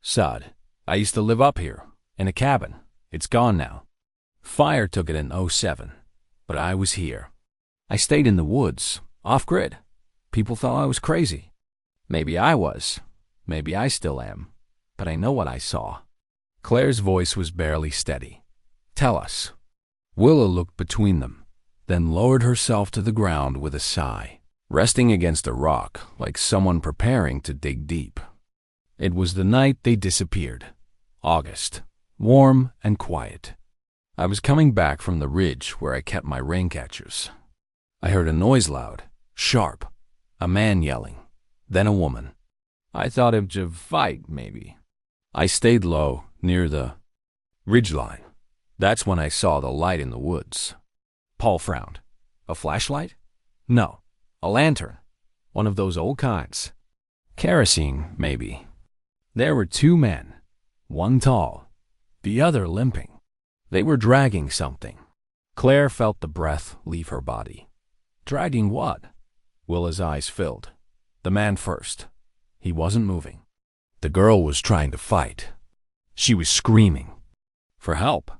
"Sod. I used to live up here, in a cabin. It's gone now. Fire took it in '07, but I was here. I stayed in the woods, off-grid. People thought I was crazy. Maybe I was. Maybe I still am. But I know what I saw." Claire's voice was barely steady. "Tell us." Willa looked between them, then lowered herself to the ground with a sigh, resting against a rock like someone preparing to dig deep. It was the night they disappeared. August, warm and quiet. I was coming back from the ridge where I kept my rain catchers. I heard a noise loud, sharp, a man yelling, then a woman. I thought it was a fight, maybe. I stayed low, near the ridgeline. That's when I saw the light in the woods. Paul frowned. A flashlight? No, a lantern. One of those old kinds. Kerosene, maybe. There were two men, one tall, the other limping. They were dragging something. Claire felt the breath leave her body. Dragging what? Willa's eyes filled. The man first. He wasn't moving. The girl was trying to fight. She was screaming. For help.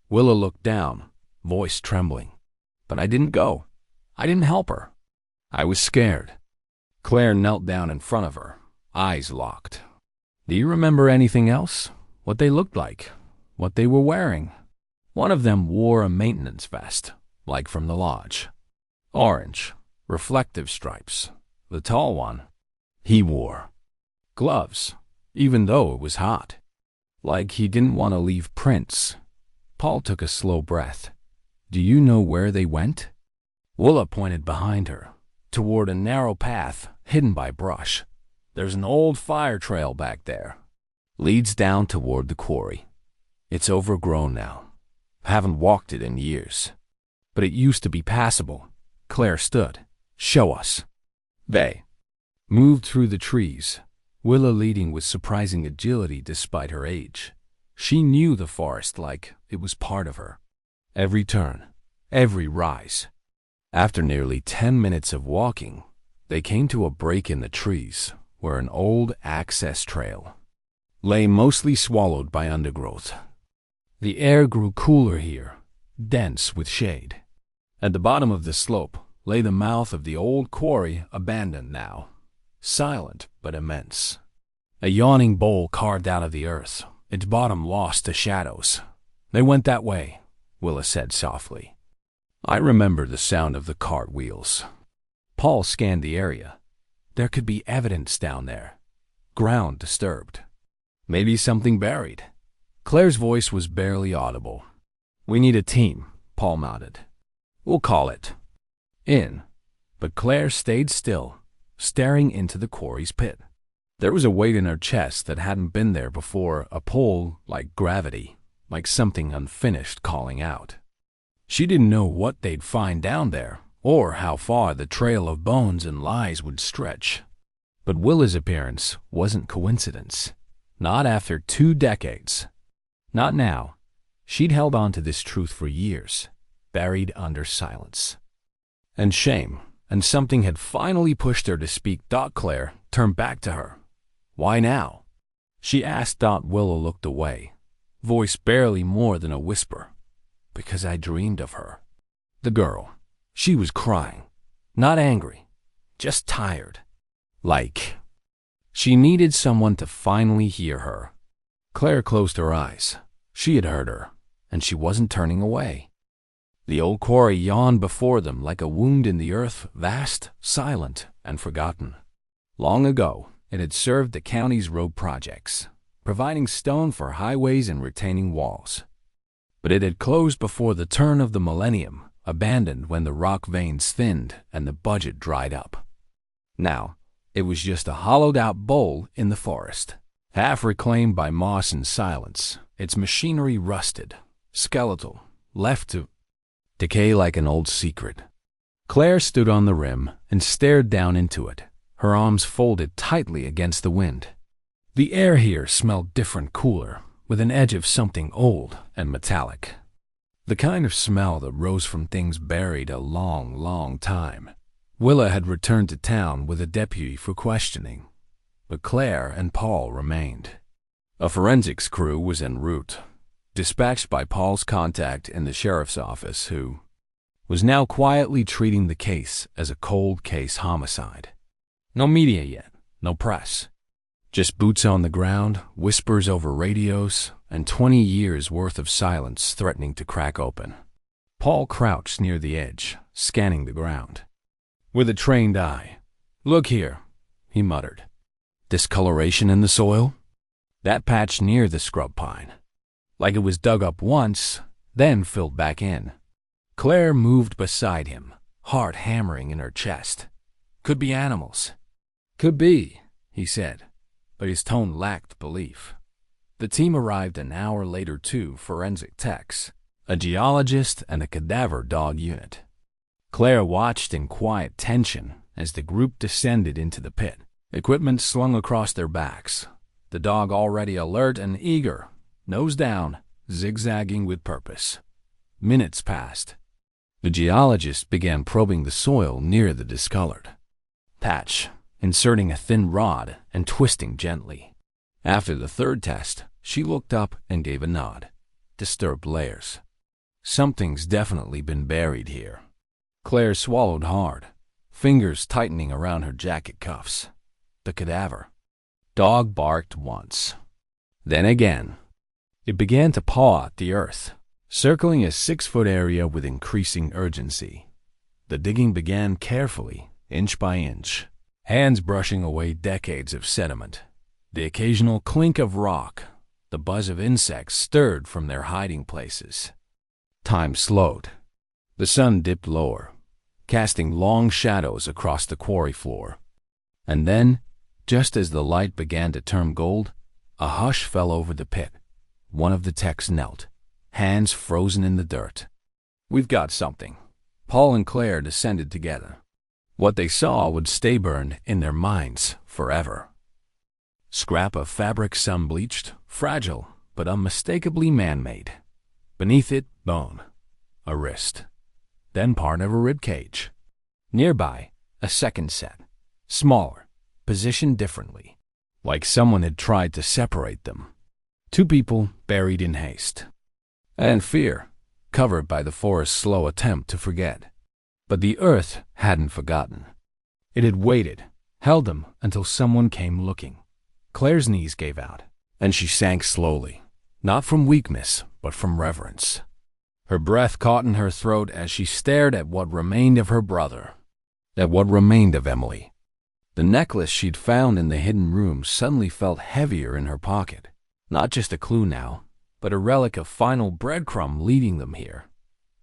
Willa looked down, voice trembling. But I didn't go. I didn't help her. I was scared. Claire knelt down in front of her, eyes locked. Do you remember anything else? What they looked like? What they were wearing? One of them wore a maintenance vest, like from the lodge. Orange, reflective stripes. The tall one, he wore gloves, even though it was hot. Like he didn't want to leave prints. Paul took a slow breath. Do you know where they went? Willa pointed behind her, toward a narrow path hidden by brush. There's an old fire trail back there. Leads down toward the quarry. It's overgrown now. Haven't walked it in years. But it used to be passable. Claire stood. Show us. They moved through the trees, Willa leading with surprising agility despite her age. She knew the forest like it was part of her. Every turn, every rise. After nearly 10 minutes of walking, they came to a break in the trees where an old access trail lay mostly swallowed by undergrowth. The air grew cooler here, dense with shade. At the bottom of the slope lay the mouth of the old quarry, abandoned now, silent but immense. A yawning bowl carved out of the earth, its bottom lost to shadows. They went that way, Willa said softly. I remember the sound of the cart wheels. Paul scanned the area. There could be evidence down there. Ground disturbed. Maybe something buried. Claire's voice was barely audible. We need a team, Paul nodded. We'll call it in. But Claire stayed still, staring into the quarry's pit. There was a weight in her chest that hadn't been there before, a pull like gravity, like something unfinished calling out. She didn't know what they'd find down there, or how far the trail of bones and lies would stretch. But Willa's appearance wasn't coincidence. Not after 2 decades. Not now. She'd held on to this truth for years, buried under silence. And shame, and something had finally pushed her to speak. Claire turned back to her. Why now? She asked. Willa looked away, voice barely more than a whisper. Because I dreamed of her. The girl. She was crying. Not angry. Just tired. Like she needed someone to finally hear her. Claire closed her eyes. She had heard her, and she wasn't turning away. The old quarry yawned before them like a wound in the earth, vast, silent, and forgotten. Long ago, it had served the county's road projects, providing stone for highways and retaining walls. But it had closed before the turn of the millennium, abandoned when the rock veins thinned and the budget dried up. Now, it was just a hollowed-out bowl in the forest, half reclaimed by moss and silence, its machinery rusted, skeletal, left to decay like an old secret. Claire stood on the rim and stared down into it, her arms folded tightly against the wind. The air here smelled different, cooler, with an edge of something old and metallic. The kind of smell that rose from things buried a long, long time. Willa had returned to town with a deputy for questioning, but Claire and Paul remained. A forensics crew was en route, dispatched by Paul's contact in the sheriff's office, who was now quietly treating the case as a cold case homicide. No media yet, no press. Just boots on the ground, whispers over radios, and 20 years' worth of silence threatening to crack open. Paul crouched near the edge, scanning the ground. With a trained eye. Look here, he muttered. Discoloration in the soil? That patch near the scrub pine. Like it was dug up once, then filled back in. Claire moved beside him, heart hammering in her chest. Could be animals. Could be, he said, but his tone lacked belief. The team arrived an hour later, 2 forensic techs, a geologist, and a cadaver dog unit. Claire watched in quiet tension as the group descended into the pit, equipment slung across their backs, the dog already alert and eager, nose down, zigzagging with purpose. Minutes passed. The geologist began probing the soil near the discolored patch, inserting a thin rod and twisting gently. After the third test, she looked up and gave a nod. Disturbed layers. Something's definitely been buried here. Claire swallowed hard, fingers tightening around her jacket cuffs. The cadaver. Dog barked once. Then again. It began to paw at the earth, circling a 6-foot area with increasing urgency. The digging began carefully, inch by inch, hands brushing away decades of sediment. The occasional clink of rock, the buzz of insects stirred from their hiding places. Time slowed. The sun dipped lower, casting long shadows across the quarry floor. And then, just as the light began to turn gold, a hush fell over the pit. One of the techs knelt, hands frozen in the dirt. We've got something. Paul and Claire descended together. What they saw would stay burned in their minds forever. Scrap of fabric sun-bleached, fragile, but unmistakably man-made. Beneath it, bone. A wrist. Then part of a rib cage. Nearby, a second set. Smaller, positioned differently. Like someone had tried to separate them. 2 people buried in haste. And fear, covered by the forest's slow attempt to forget. But the earth hadn't forgotten. It had waited, held them until someone came looking. Claire's knees gave out, and she sank slowly, not from weakness, but from reverence. Her breath caught in her throat as she stared at what remained of her brother, at what remained of Emily. The necklace she'd found in the hidden room suddenly felt heavier in her pocket. Not just a clue now, but a relic of final breadcrumb leading them here.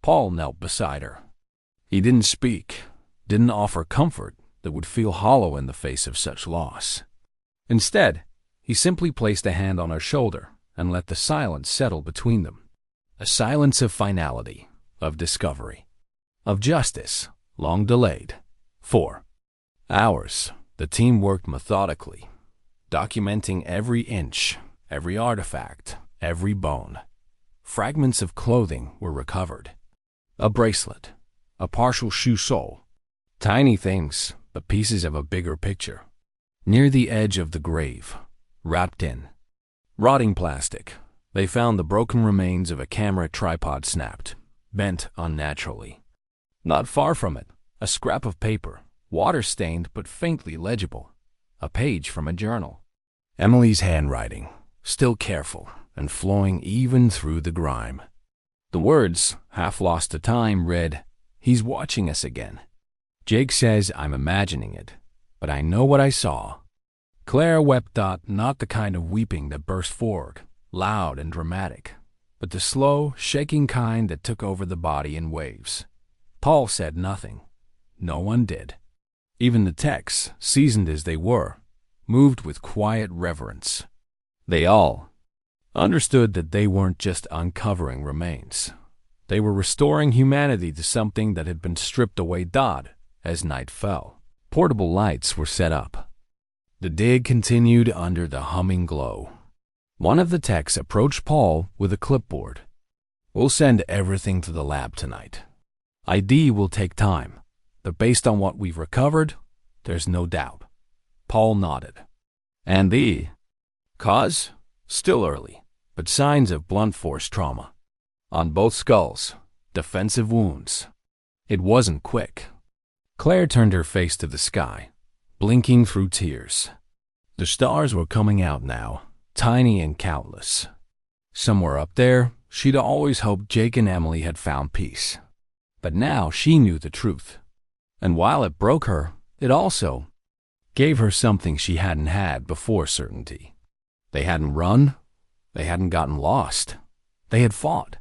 Paul knelt beside her. He didn't speak, didn't offer comfort that would feel hollow in the face of such loss. Instead, he simply placed a hand on her shoulder and let the silence settle between them. A silence of finality, of discovery, of justice, long delayed. 4 hours, the team worked methodically, documenting every inch, every artifact, every bone. Fragments of clothing were recovered. A bracelet, a partial shoe sole. Tiny things, but pieces of a bigger picture. Near the edge of the grave, wrapped in rotting plastic, they found the broken remains of a camera tripod snapped, bent unnaturally. Not far from it, a scrap of paper, water-stained but faintly legible. A page from a journal. Emily's handwriting, still careful and flowing even through the grime. The words, half lost to time, read, "He's watching us again. Jake says I'm imagining it, but I know what I saw." Claire wept, not the kind of weeping that burst forward, loud and dramatic, but the slow, shaking kind that took over the body in waves. Paul said nothing. No one did. Even the techs, seasoned as they were, moved with quiet reverence. They all understood that they weren't just uncovering remains. They were restoring humanity to something that had been stripped away. As night fell, portable lights were set up. The dig continued under the humming glow. One of the techs approached Paul with a clipboard. "We'll send everything to the lab tonight. ID will take time, but based on what we've recovered, there's no doubt." Paul nodded. "And the cause? Still early, but signs of blunt force trauma. On both skulls, defensive wounds. It wasn't quick." Claire turned her face to the sky, blinking through tears. The stars were coming out now, tiny and countless. Somewhere up there, she'd always hoped Jake and Emily had found peace. But now she knew the truth. And while it broke her, it also gave her something she hadn't had before: certainty. They hadn't run. They hadn't gotten lost. They had fought.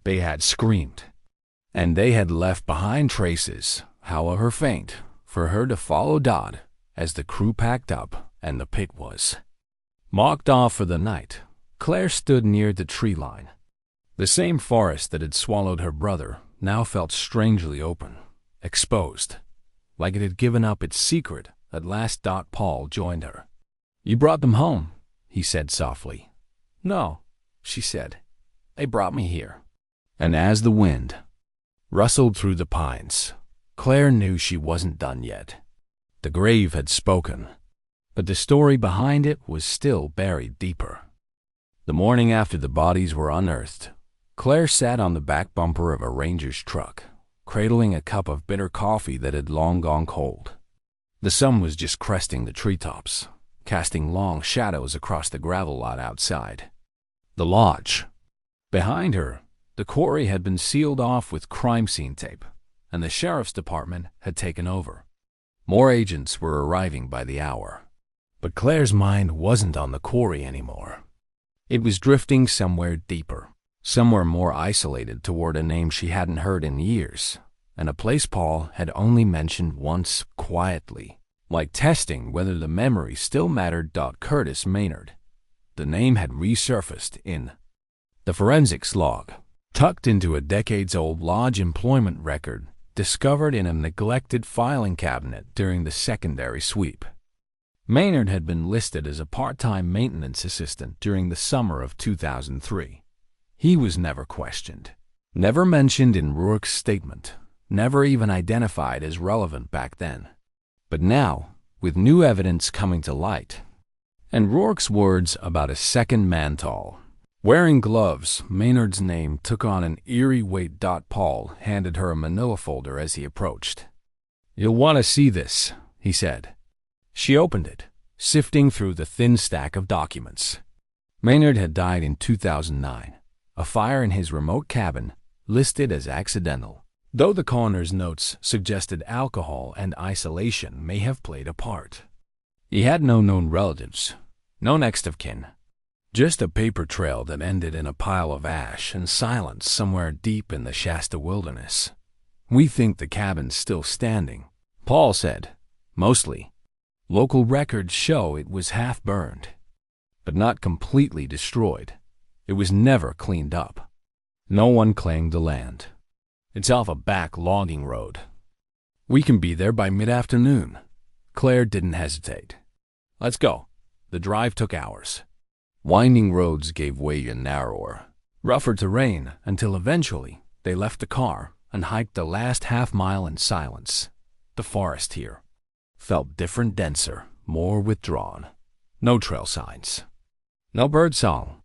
They had screamed. And they had left behind traces however faint, for her to follow Dot as the crew packed up and the pit was marked off for the night. Claire stood near the tree line. The same forest that had swallowed her brother now felt strangely open, exposed, like it had given up its secret. At last Paul joined her. "You brought them home," he said softly. "No," she said. "They brought me here." And as the wind rustled through the pines, Claire knew she wasn't done yet. The grave had spoken, but the story behind it was still buried deeper. The morning after the bodies were unearthed, Claire sat on the back bumper of a ranger's truck, cradling a cup of bitter coffee that had long gone cold. The sun was just cresting the treetops, casting long shadows across the gravel lot outside. The lodge. Behind her, the quarry had been sealed off with crime scene tape, and the sheriff's department had taken over. More agents were arriving by the hour. But Claire's mind wasn't on the quarry anymore. It was drifting somewhere deeper, somewhere more isolated toward a name she hadn't heard in years, and a place Paul had only mentioned once quietly, like testing whether the memory still mattered. Curtis Maynard. The name had resurfaced in the forensics log, tucked into a decades-old lodge employment record discovered in a neglected filing cabinet during the secondary sweep. Maynard had been listed as a part-time maintenance assistant during the summer of 2003. He was never questioned, never mentioned in Rourke's statement, never even identified as relevant back then. But now, with new evidence coming to light, and Rourke's words about a second Mantal wearing gloves, Maynard's name took on an eerie weight. Paul handed her a manila folder as he approached. "You'll want to see this," he said. She opened it, sifting through the thin stack of documents. Maynard had died in 2009. A fire in his remote cabin, listed as accidental, though the coroner's notes suggested alcohol and isolation may have played a part. He had no known relatives, no next of kin, just a paper trail that ended in a pile of ash and silence somewhere deep in the Shasta wilderness. "We think the cabin's still standing," Paul said. "Mostly. Local records show it was half burned, but not completely destroyed. It was never cleaned up. No one claimed the land. It's off a back logging road. We can be there by mid-afternoon." Claire didn't hesitate. "Let's go." The drive took hours. Winding roads gave way in narrower, rougher terrain until eventually they left the car and hiked the last half-mile in silence. The forest here felt different, denser, more withdrawn. No trail signs. No bird song.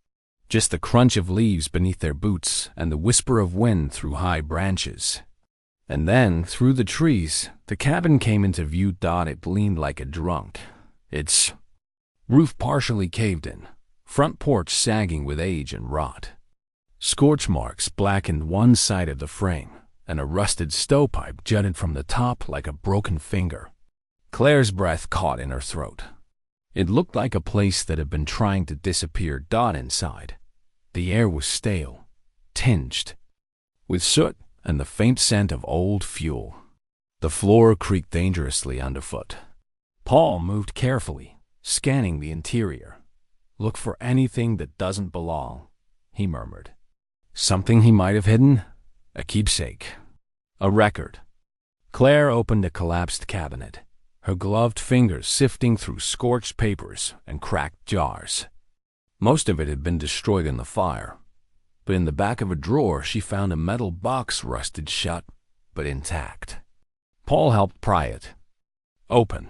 Just the crunch of leaves beneath their boots and the whisper of wind through high branches. And then, through the trees, the cabin came into view. It leaned like a drunk, its roof partially caved in, front porch sagging with age and rot. Scorch marks blackened one side of the frame, and a rusted stovepipe jutted from the top like a broken finger. Claire's breath caught in her throat. It looked like a place that had been trying to disappear. Inside, the air was stale, tinged with soot and the faint scent of old fuel. The floor creaked dangerously underfoot. Paul moved carefully, scanning the interior. "Look for anything that doesn't belong," he murmured. Something he might have hidden? A keepsake. A record. Claire opened a collapsed cabinet, her gloved fingers sifting through scorched papers and cracked jars. Most of it had been destroyed in the fire, but in the back of a drawer she found a metal box rusted shut, but intact. Paul helped pry it open.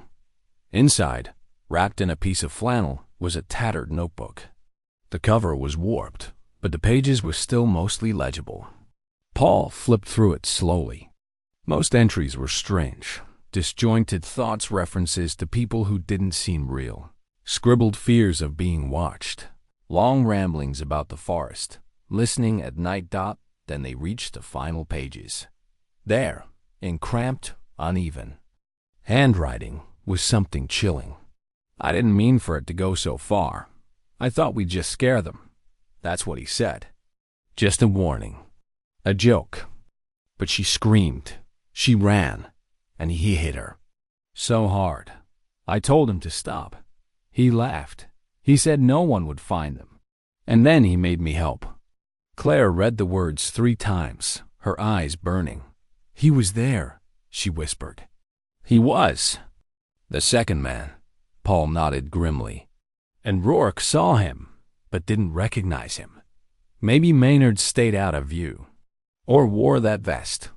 Inside, wrapped in a piece of flannel, was a tattered notebook. The cover was warped, but the pages were still mostly legible. Paul flipped through it slowly. Most entries were strange, disjointed thoughts, references to people who didn't seem real, scribbled fears of being watched, long ramblings about the forest, listening at night. Then they reached the final pages. There, in cramped, uneven handwriting, was something chilling. "I didn't mean for it to go so far. I thought we'd just scare them." That's what he said. Just a warning. A joke. But she screamed. She ran. and he hit her. So hard. I told him to stop. He laughed. He said no one would find them. And then he made me help. Claire read the words 3 times, her eyes burning. He was there, she whispered. He was. The second man, Paul nodded grimly. And Rourke saw him, but didn't recognize him. Maybe Maynard stayed out of view. Or wore that vest.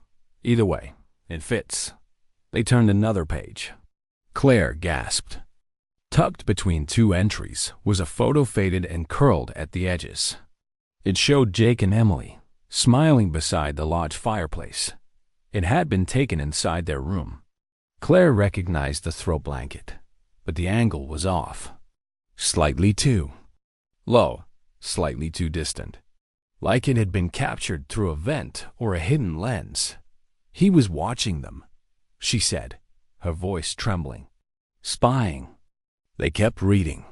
Either way, it fits. They turned another page. Claire gasped. Tucked between 2 entries was a photo faded and curled at the edges. It showed Jake and Emily, smiling beside the lodge fireplace. It had been taken inside their room. Claire recognized the throw blanket, but the angle was off. Slightly too low, slightly too distant. Like it had been captured through a vent or a hidden lens. He was watching them, she said, her voice trembling. Spying. They kept reading.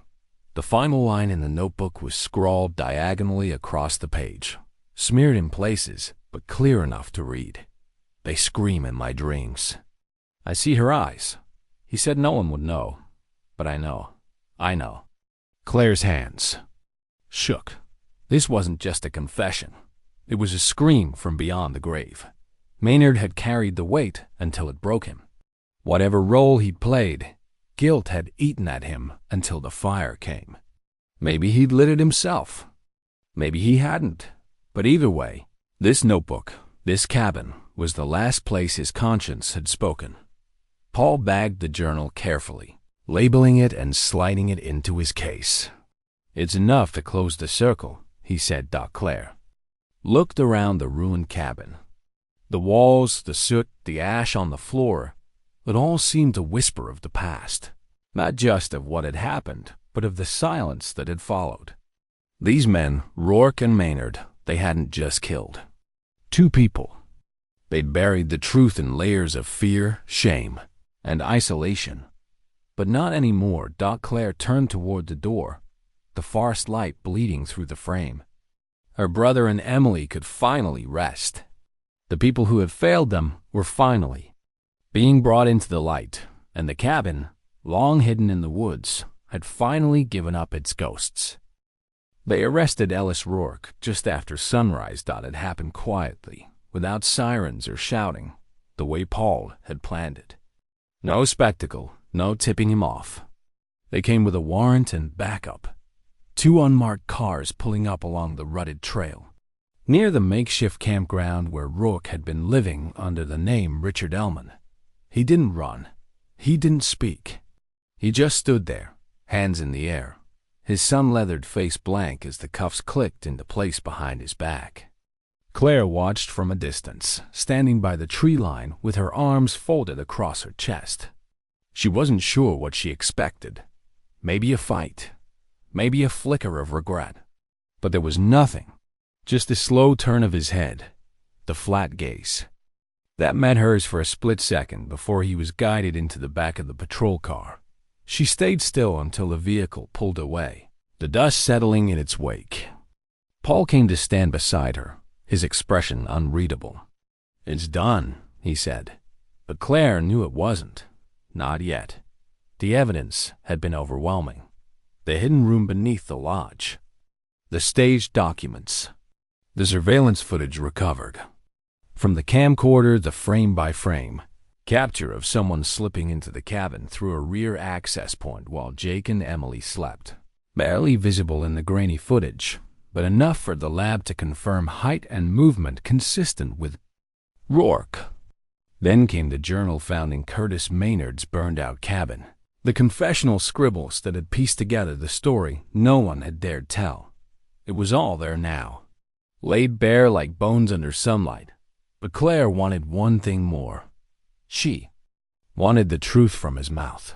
The final line in the notebook was scrawled diagonally across the page, smeared in places, but clear enough to read. They scream in my dreams. I see her eyes. He said no one would know, but I know. I know. Claire's hands shook. This wasn't just a confession. It was a scream from beyond the grave. Maynard had carried the weight until it broke him. Whatever role he'd played, guilt had eaten at him until the fire came. Maybe he'd lit it himself. Maybe he hadn't. But either way, this notebook, this cabin, was the last place his conscience had spoken. Paul bagged the journal carefully, labeling it and sliding it into his case. It's enough to close the circle, he said to Claire. Looked around the ruined cabin. The walls, the soot, the ash on the floor, it all seemed to whisper of the past. Not just of what had happened, but of the silence that had followed. These men, Rourke and Maynard, they hadn't just killed 2 people. They'd buried the truth in layers of fear, shame, and isolation. But not anymore. Claire turned toward the door, the forest light bleeding through the frame. Her brother and Emily could finally rest. The people who had failed them were finally being brought into the light, and the cabin, long hidden in the woods, had finally given up its ghosts. They arrested Ellis Rourke just after sunrise. It happened quietly, without sirens or shouting, the way Paul had planned it. No spectacle, no tipping him off. They came with a warrant and backup. 2 unmarked cars pulling up along the rutted trail. Near the makeshift campground where Rourke had been living under the name Richard Ellman. He didn't run. He didn't speak. He just stood there, hands in the air, his sun-leathered face blank as the cuffs clicked into place behind his back. Claire watched from a distance, standing by the tree line with her arms folded across her chest. She wasn't sure what she expected. Maybe a fight. Maybe a flicker of regret. But there was nothing. Just the slow turn of his head. The flat gaze. That met hers for a split second before he was guided into the back of the patrol car. She stayed still until the vehicle pulled away, the dust settling in its wake. Paul came to stand beside her, his expression unreadable. "It's done," he said. But Claire knew it wasn't. Not yet. The evidence had been overwhelming. The hidden room beneath the lodge. The staged documents. The surveillance footage recovered. From the camcorder, the frame-by-frame capture of someone slipping into the cabin through a rear access point while Jake and Emily slept. Barely visible in the grainy footage, but enough for the lab to confirm height and movement consistent with Rourke. Then came the journal found in Curtis Maynard's burned-out cabin. The confessional scribbles that had pieced together the story no one had dared tell. It was all there now, laid bare like bones under sunlight. But Claire wanted one thing more. She wanted the truth from his mouth.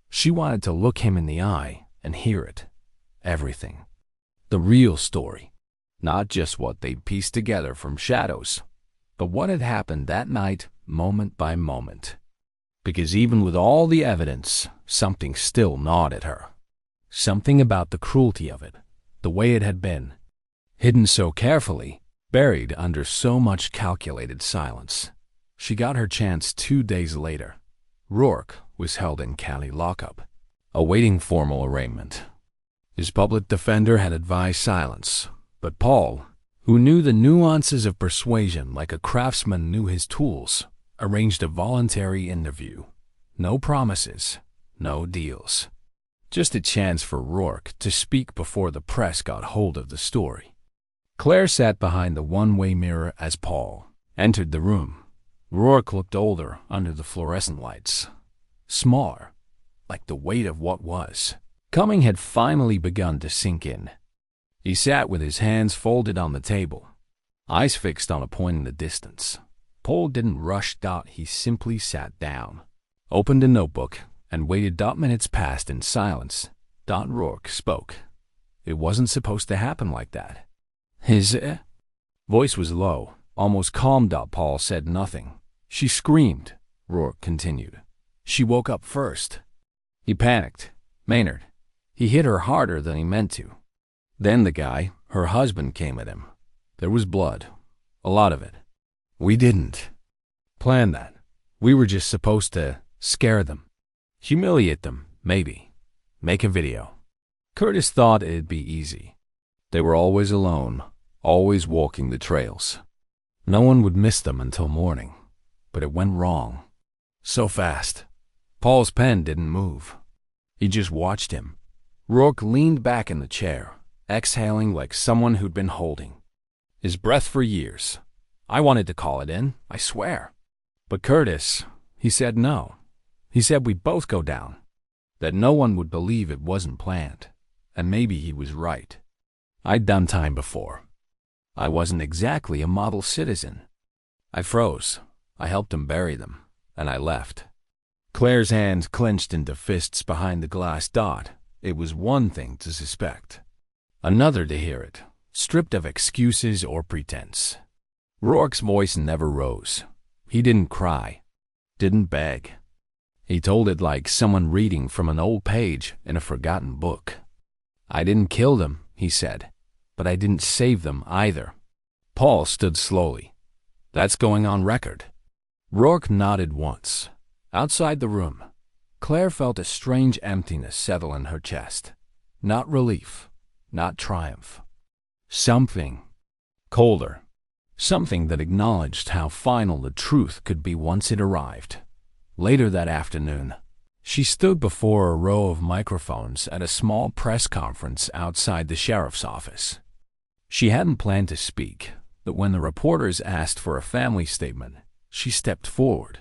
She wanted to look him in the eye and hear it. Everything. The real story. Not just what they'd pieced together from shadows, but what had happened that night, moment by moment. Because even with all the evidence, something still gnawed at her. Something about the cruelty of it, the way it had been, hidden so carefully, buried under so much calculated silence. She got her chance 2 days later, Rourke was held in county lockup, awaiting formal arraignment. His public defender had advised silence, but Paul, who knew the nuances of persuasion like a craftsman knew his tools, arranged a voluntary interview. No promises, no deals. Just a chance for Rourke to speak before the press got hold of the story. Claire sat behind the one-way mirror as Paul entered the room. Rourke looked older under the fluorescent lights, smaller, like the weight of what was coming had finally begun to sink in. He sat with his hands folded on the table, eyes fixed on a point in the distance. Paul didn't rush. He simply sat down, opened a notebook, and waited. Minutes passed in silence. Rourke spoke. It wasn't supposed to happen like that. His voice was low, almost calm. Paul said nothing. She screamed, Rourke continued. She woke up first. He panicked. Maynard. He hit her harder than he meant to. Then the guy, her husband, came at him. There was blood. A lot of it. We didn't plan that. We were just supposed to scare them. Humiliate them, maybe. Make a video. Curtis thought it'd be easy. They were always alone, always walking the trails. No one would miss them until morning. But it went wrong. So fast. Paul's pen didn't move. He just watched him. Rourke leaned back in the chair, exhaling like someone who'd been holding his breath for years. I wanted to call it in, I swear. But Curtis, he said no. He said we'd both go down, that no one would believe it wasn't planned, and maybe he was right. I'd done time before. I wasn't exactly a model citizen. I froze. I helped him bury them, and I left. Claire's hands clenched into fists behind the glass. It was one thing to suspect, another to hear it, stripped of excuses or pretense. Rourke's voice never rose. He didn't cry, didn't beg. He told it like someone reading from an old page in a forgotten book. I didn't kill them, he said, but I didn't save them either. Paul stood slowly. That's going on record. Rourke nodded once. Outside the room, Claire felt a strange emptiness settle in her chest. Not relief, not triumph. Something colder. Something that acknowledged how final the truth could be once it arrived. Later that afternoon, she stood before a row of microphones at a small press conference outside the sheriff's office. She hadn't planned to speak, but when the reporters asked for a family statement, she stepped forward.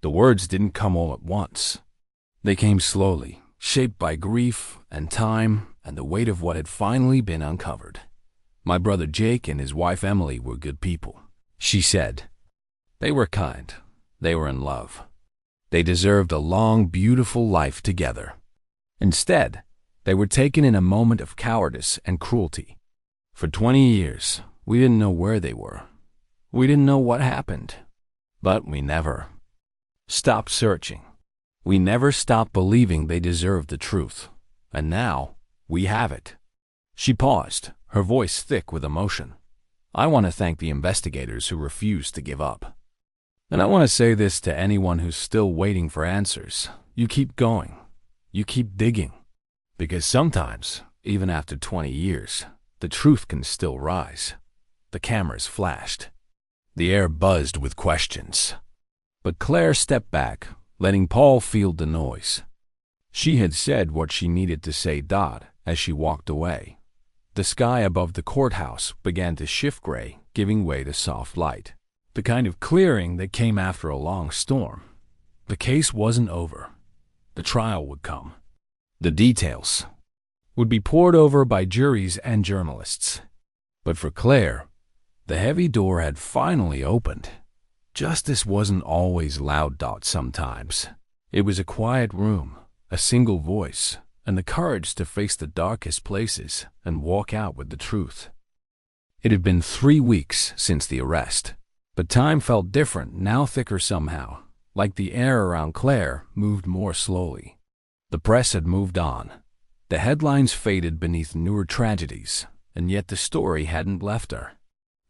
The words didn't come all at once. They came slowly, shaped by grief and time and the weight of what had finally been uncovered. My brother Jake and his wife Emily were good people, she said. They were kind. They were in love. They deserved a long, beautiful life together. Instead, they were taken in a moment of cowardice and cruelty. For 20 years, we didn't know where they were. We didn't know what happened. But we never stopped searching. We never stopped believing they deserved the truth. And now, we have it. She paused, her voice thick with emotion. I want to thank the investigators who refused to give up. And I want to say this to anyone who's still waiting for answers. You keep going. You keep digging. Because sometimes, even after 20 years, the truth can still rise. The cameras flashed. The air buzzed with questions. But Claire stepped back, letting Paul field the noise. She had said what she needed to say. As she walked away, the sky above the courthouse began to shift gray, giving way to soft light. The kind of clearing that came after a long storm. The case wasn't over. The trial would come. The details would be pored over by juries and journalists. But for Claire, the heavy door had finally opened. Justice wasn't always loud. Sometimes. It was a quiet room, a single voice, and the courage to face the darkest places and walk out with the truth. It had been 3 weeks since the arrest, but time felt different, now thicker somehow, like the air around Claire moved more slowly. The press had moved on. The headlines faded beneath newer tragedies, and yet the story hadn't left her.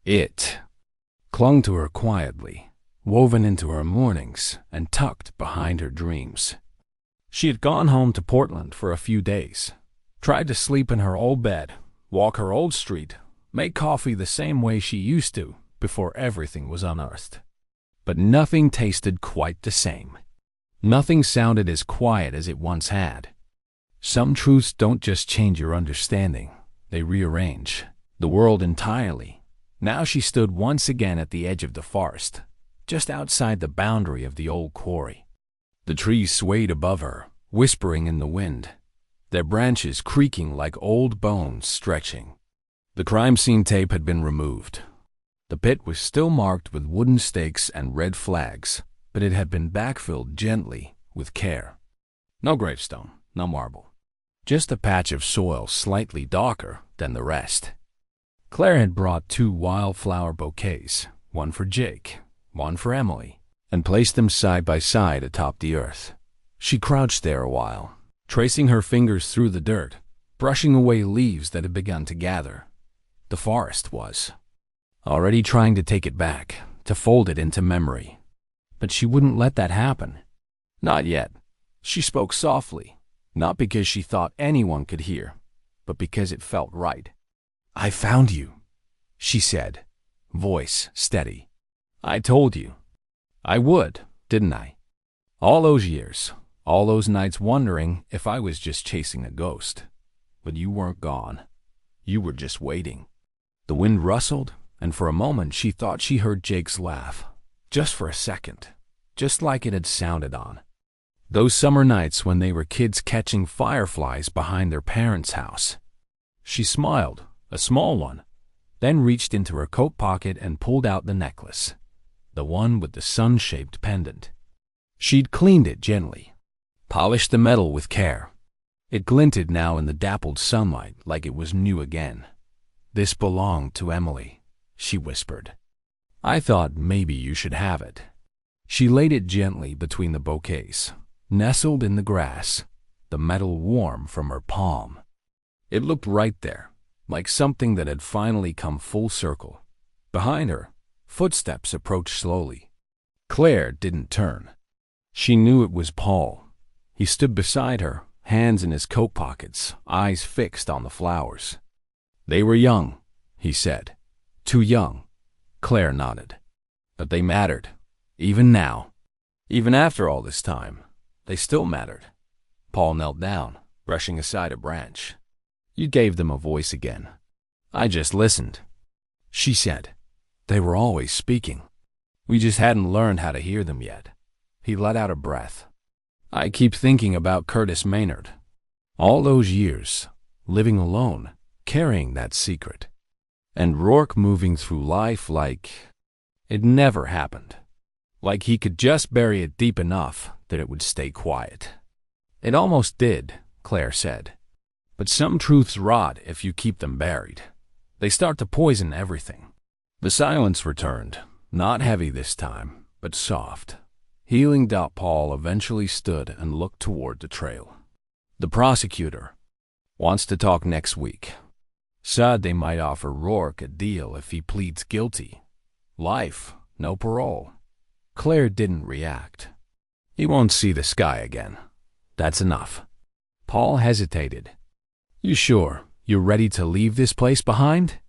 It clung to her quietly, woven into her mornings and tucked behind her dreams. She had gone home to Portland for a few days, tried to sleep in her old bed, walk her old street, make coffee the same way she used to before everything was unearthed. But nothing tasted quite the same. Nothing sounded as quiet as it once had. Some truths don't just change your understanding, they rearrange the world entirely. Now she stood once again at the edge of the forest, just outside the boundary of the old quarry. The trees swayed above her, whispering in the wind, their branches creaking like old bones stretching. The crime scene tape had been removed. The pit was still marked with wooden stakes and red flags, but it had been backfilled gently with care. No gravestone, no marble. Just a patch of soil slightly darker than the rest. Claire had brought 2 wildflower bouquets, one for Jake, one for Emily, and placed them side by side atop the earth. She crouched there a while, tracing her fingers through the dirt, brushing away leaves that had begun to gather. The forest was already trying to take it back, to fold it into memory. But she wouldn't let that happen. Not yet. She spoke softly, not because she thought anyone could hear, but because it felt right. "I found you," she said, voice steady. "I told you. I would, didn't I? All those years, all those nights wondering if I was just chasing a ghost. But you weren't gone. You were just waiting." The wind rustled, and for a moment she thought she heard Jake's laugh. Just for a second, just like it had sounded on those summer nights when they were kids catching fireflies behind their parents' house. She smiled, a small one, then reached into her coat pocket and pulled out the necklace, the one with the sun-shaped pendant. She'd cleaned it gently, polished the metal with care. It glinted now in the dappled sunlight like it was new again. "This belonged to Emily," she whispered. "I thought maybe you should have it." She laid it gently between the bouquets, nestled in the grass, the metal warm from her palm. It looked right there, like something that had finally come full circle. Behind her, footsteps approached slowly. Claire didn't turn. She knew it was Paul. He stood beside her, hands in his coat pockets, eyes fixed on the flowers. "They were young," he said. "Too young." Claire nodded. "But they mattered. Even now. Even after all this time, they still mattered." Paul knelt down, brushing aside a branch. "You gave them a voice again." "I just listened," she said. "They were always speaking. We just hadn't learned how to hear them yet." He let out a breath. "I keep thinking about Curtis Maynard. All those years, living alone, carrying that secret. And Rourke moving through life like it never happened. Like he could just bury it deep enough that it would stay quiet." "It almost did," Claire said. "But some truths rot if you keep them buried. They start to poison everything." The silence returned, not heavy this time, but soft. Healing. Paul eventually stood and looked toward the trail. "The prosecutor wants to talk next week. Said they might offer Rourke a deal if he pleads guilty. Life, no parole." Claire didn't react. "He won't see the sky again. That's enough." Paul hesitated. "You sure you're ready to leave this place behind?"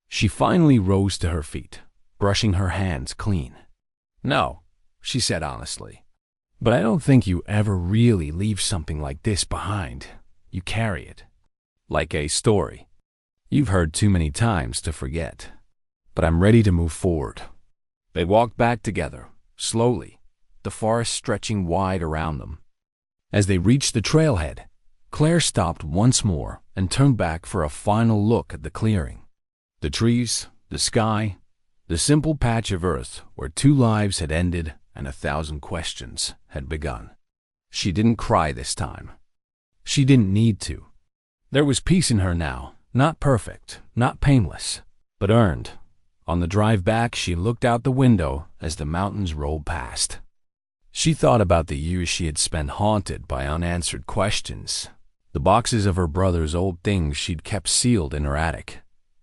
She finally rose to her feet, brushing her hands clean. "No," she said honestly. "But I don't think you ever really leave something like this behind. You carry it. Like a story you've heard too many times to forget. But I'm ready to move forward." They walked back together, slowly, the forest stretching wide around them. As they reached the trailhead, Claire stopped once more and turned back for a final look at the clearing. The trees, the sky, the simple patch of earth where 2 lives had ended and 1,000 questions had begun. She didn't cry this time. She didn't need to. There was peace in her now, not perfect, not painless, but earned. On the drive back, she looked out the window as the mountains rolled past. She thought about the years she had spent haunted by unanswered questions, the boxes of her brother's old things she'd kept sealed in her attic,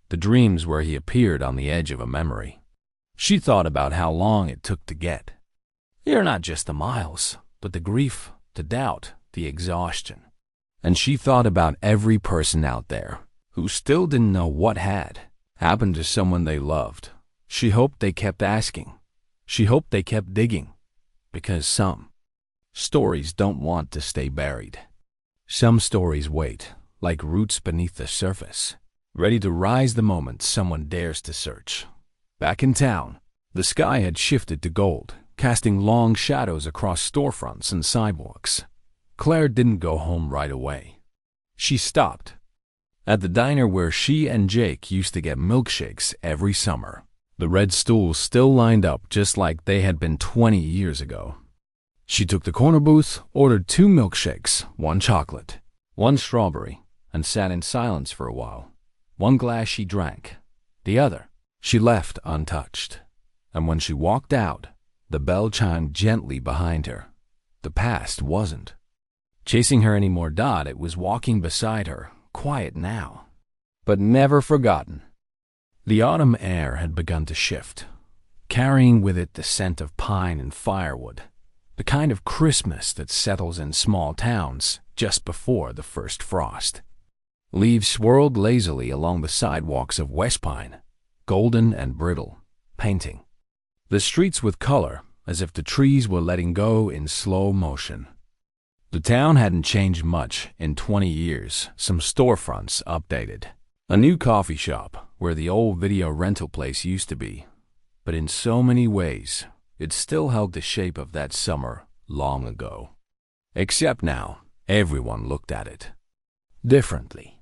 the dreams where he appeared on the edge of a memory. She thought about how long it took to get here, not just the miles, but the grief, the doubt, the exhaustion. And she thought about every person out there who still didn't know what had happened to someone they loved. She hoped they kept asking. She hoped they kept digging, because some stories don't want to stay buried. Some stories wait, like roots beneath the surface, ready to rise the moment someone dares to search. Back in town, the sky had shifted to gold, casting long shadows across storefronts and sidewalks. Claire didn't go home right away. She stopped at the diner where she and Jake used to get milkshakes every summer. The red stools still lined up just like they had been 20 years ago. She took the corner booth, ordered 2 milkshakes, 1 chocolate, 1 strawberry, and sat in silence for a while. 1 glass she drank, the other she left untouched. And when she walked out, the bell chimed gently behind her. The past wasn't chasing her anymore. It was walking beside her, quiet now, but never forgotten. The autumn air had begun to shift, carrying with it the scent of pine and firewood, the kind of Christmas that settles in small towns just before the first frost. Leaves swirled lazily along the sidewalks of West Pine, golden and brittle, painting the streets with color as if the trees were letting go in slow motion. The town hadn't changed much in 20 years. Some storefronts updated. A new coffee shop where the old video rental place used to be. But in so many ways, it still held the shape of that summer long ago. Except now, everyone looked at it differently.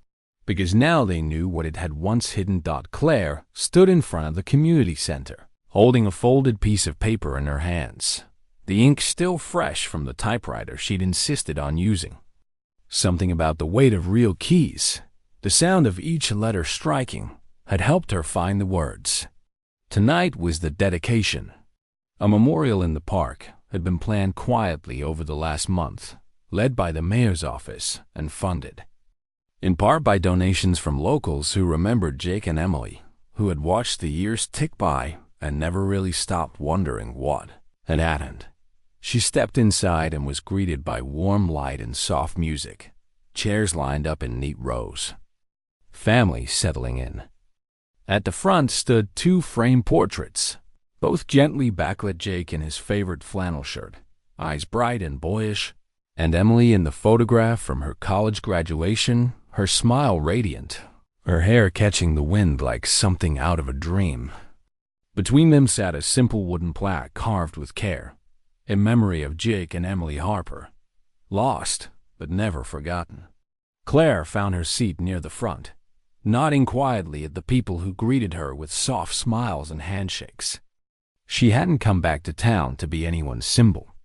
Because now they knew what it had once hidden. Claire stood in front of the community center, holding a folded piece of paper in her hands, the ink still fresh from the typewriter she'd insisted on using. Something about the weight of real keys, the sound of each letter striking, had helped her find the words. Tonight was the dedication. A memorial in the park had been planned quietly over the last month, led by the mayor's office and funded in part by donations from locals who remembered Jake and Emily, who had watched the years tick by and never really stopped wondering what had happened. She stepped inside and was greeted by warm light and soft music, chairs lined up in neat rows, family settling in. At the front stood 2 framed portraits, both gently backlit. Jake in his favorite flannel shirt, eyes bright and boyish, and Emily in the photograph from her college graduation, her smile radiant, her hair catching the wind like something out of a dream. Between them sat a simple wooden plaque carved with care, in memory of Jake and Emily Harper, lost but never forgotten. Claire found her seat near the front, nodding quietly at the people who greeted her with soft smiles and handshakes. She hadn't come back to town to be anyone's symbol,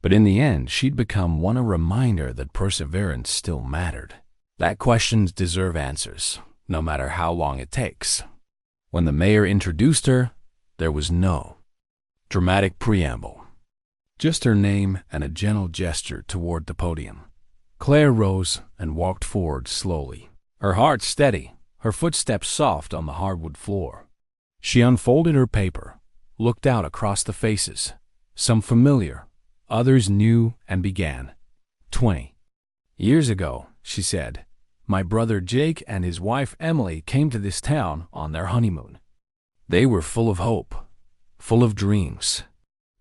but in the end she'd become a reminder that perseverance still mattered, that questions deserve answers, no matter how long it takes. When the mayor introduced her, there was no dramatic preamble, just her name and a gentle gesture toward the podium. Claire rose and walked forward slowly, her heart steady, her footsteps soft on the hardwood floor. She unfolded her paper, looked out across the faces, some familiar, others new, and began. 20 years ago, she said, my brother Jake and his wife Emily came to this town on their honeymoon. They were full of hope, full of dreams.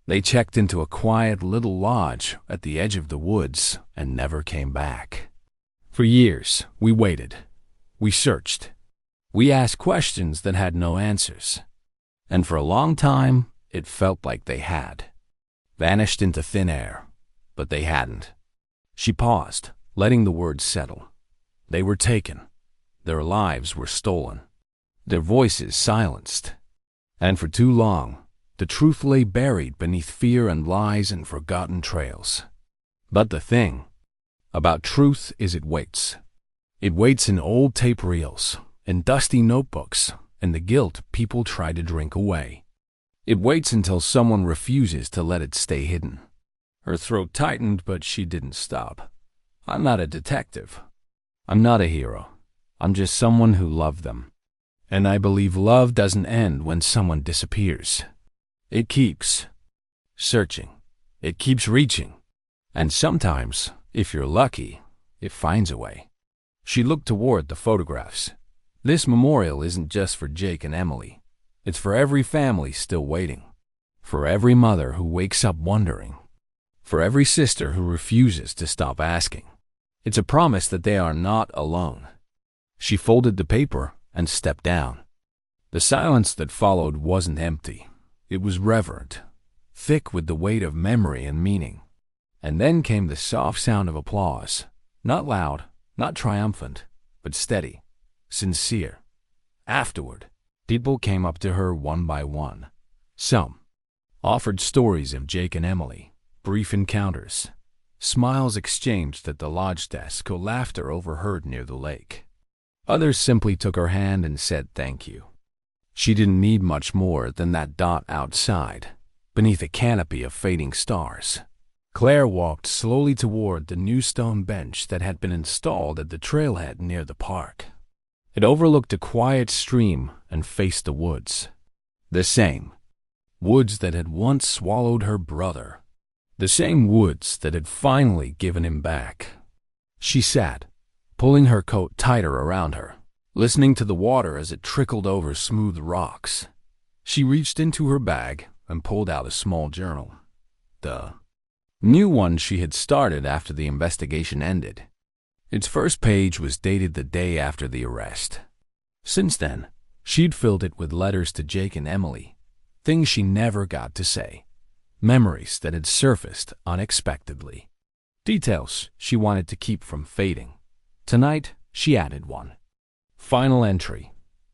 They checked into a quiet little lodge at the edge of the woods and never came back. For years, we waited. We searched. We asked questions that had no answers. And for a long time, it felt like they had vanished into thin air, but they hadn't. She paused, letting the words settle. They were taken. Their lives were stolen. Their voices silenced. And for too long, the truth lay buried beneath fear and lies and forgotten trails. But the thing about truth is it waits. It waits in old tape reels, in dusty notebooks, and the guilt people try to drink away. It waits until someone refuses to let it stay hidden. Her throat tightened, but she didn't stop. I'm not a detective. I'm not a hero. I'm just someone who loved them. And I believe love doesn't end when someone disappears. It keeps searching. It keeps reaching. And sometimes, if you're lucky, it finds a way. She looked toward the photographs. This memorial isn't just for Jake and Emily. It's for every family still waiting. For every mother who wakes up wondering. For every sister who refuses to stop asking. It's a promise that they are not alone. She folded the paper and stepped down. The silence that followed wasn't empty. It was reverent, thick with the weight of memory and meaning. And then came the soft sound of applause. Not loud, not triumphant, but steady, sincere. Afterward, people came up to her one by one. Some offered stories of Jake and Emily, brief encounters, smiles exchanged at the lodge desk or laughter overheard near the lake. Others simply took her hand and said thank you. She didn't need much more than that dot outside, beneath a canopy of fading stars. Claire walked slowly toward the new stone bench that had been installed at the trailhead near the park. It overlooked a quiet stream and faced the woods. The same woods that had once swallowed her brother. The same woods that had finally given him back. She sat, pulling her coat tighter around her, listening to the water as it trickled over smooth rocks. She reached into her bag and pulled out a small journal. The new one she had started after the investigation ended. Its first page was dated the day after the arrest. Since then, she'd filled it with letters to Jake and Emily, things she never got to say, memories that had surfaced unexpectedly, details she wanted to keep from fading. Tonight, she added one. Final entry.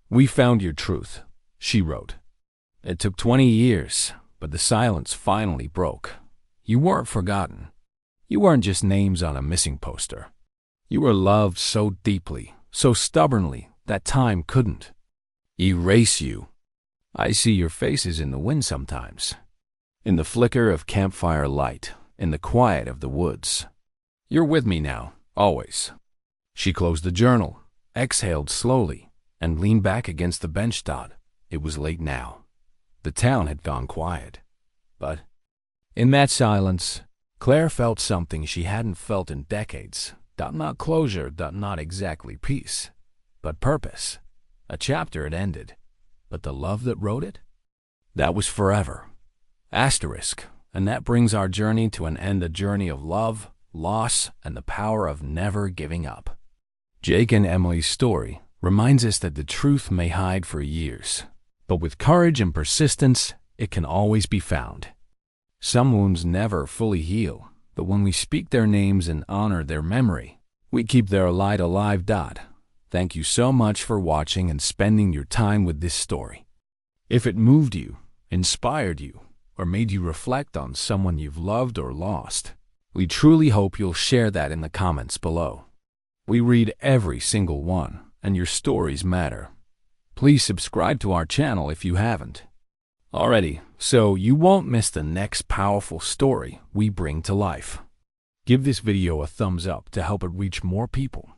We found your truth, she wrote. It took 20 years, but the silence finally broke. You weren't forgotten. You weren't just names on a missing poster. You were loved so deeply, so stubbornly, that time couldn't erase you. I see your faces in the wind sometimes, in the flicker of campfire light, in the quiet of the woods. You're with me now, always. She closed the journal, exhaled slowly, and leaned back against the bench dot. It was late now. The town had gone quiet. But in that silence, Claire felt something she hadn't felt in decades. Not closure, not exactly peace, but purpose. A chapter had ended, but the love that wrote it? That was forever. Asterisk, and that brings our journey to an end, a journey of love, loss, and the power of never giving up. Jake and Emily's story reminds us that the truth may hide for years, but with courage and persistence, it can always be found. Some wounds never fully heal, but when we speak their names and honor their memory, we keep their light alive. Thank you so much for watching and spending your time with this story. If it moved you, inspired you, or made you reflect on someone you've loved or lost, we truly hope you'll share that in the comments below. We read every single one, and your stories matter. Please subscribe to our channel if you haven't already, so you won't miss the next powerful story we bring to life. Give this video a thumbs up to help it reach more people,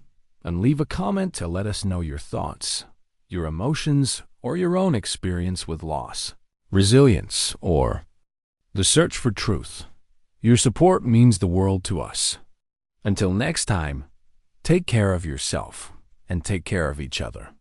and leave a comment to let us know your thoughts, your emotions, or your own experience with loss, resilience, or the search for truth. Your support means the world to us. Until next time, take care of yourself and take care of each other.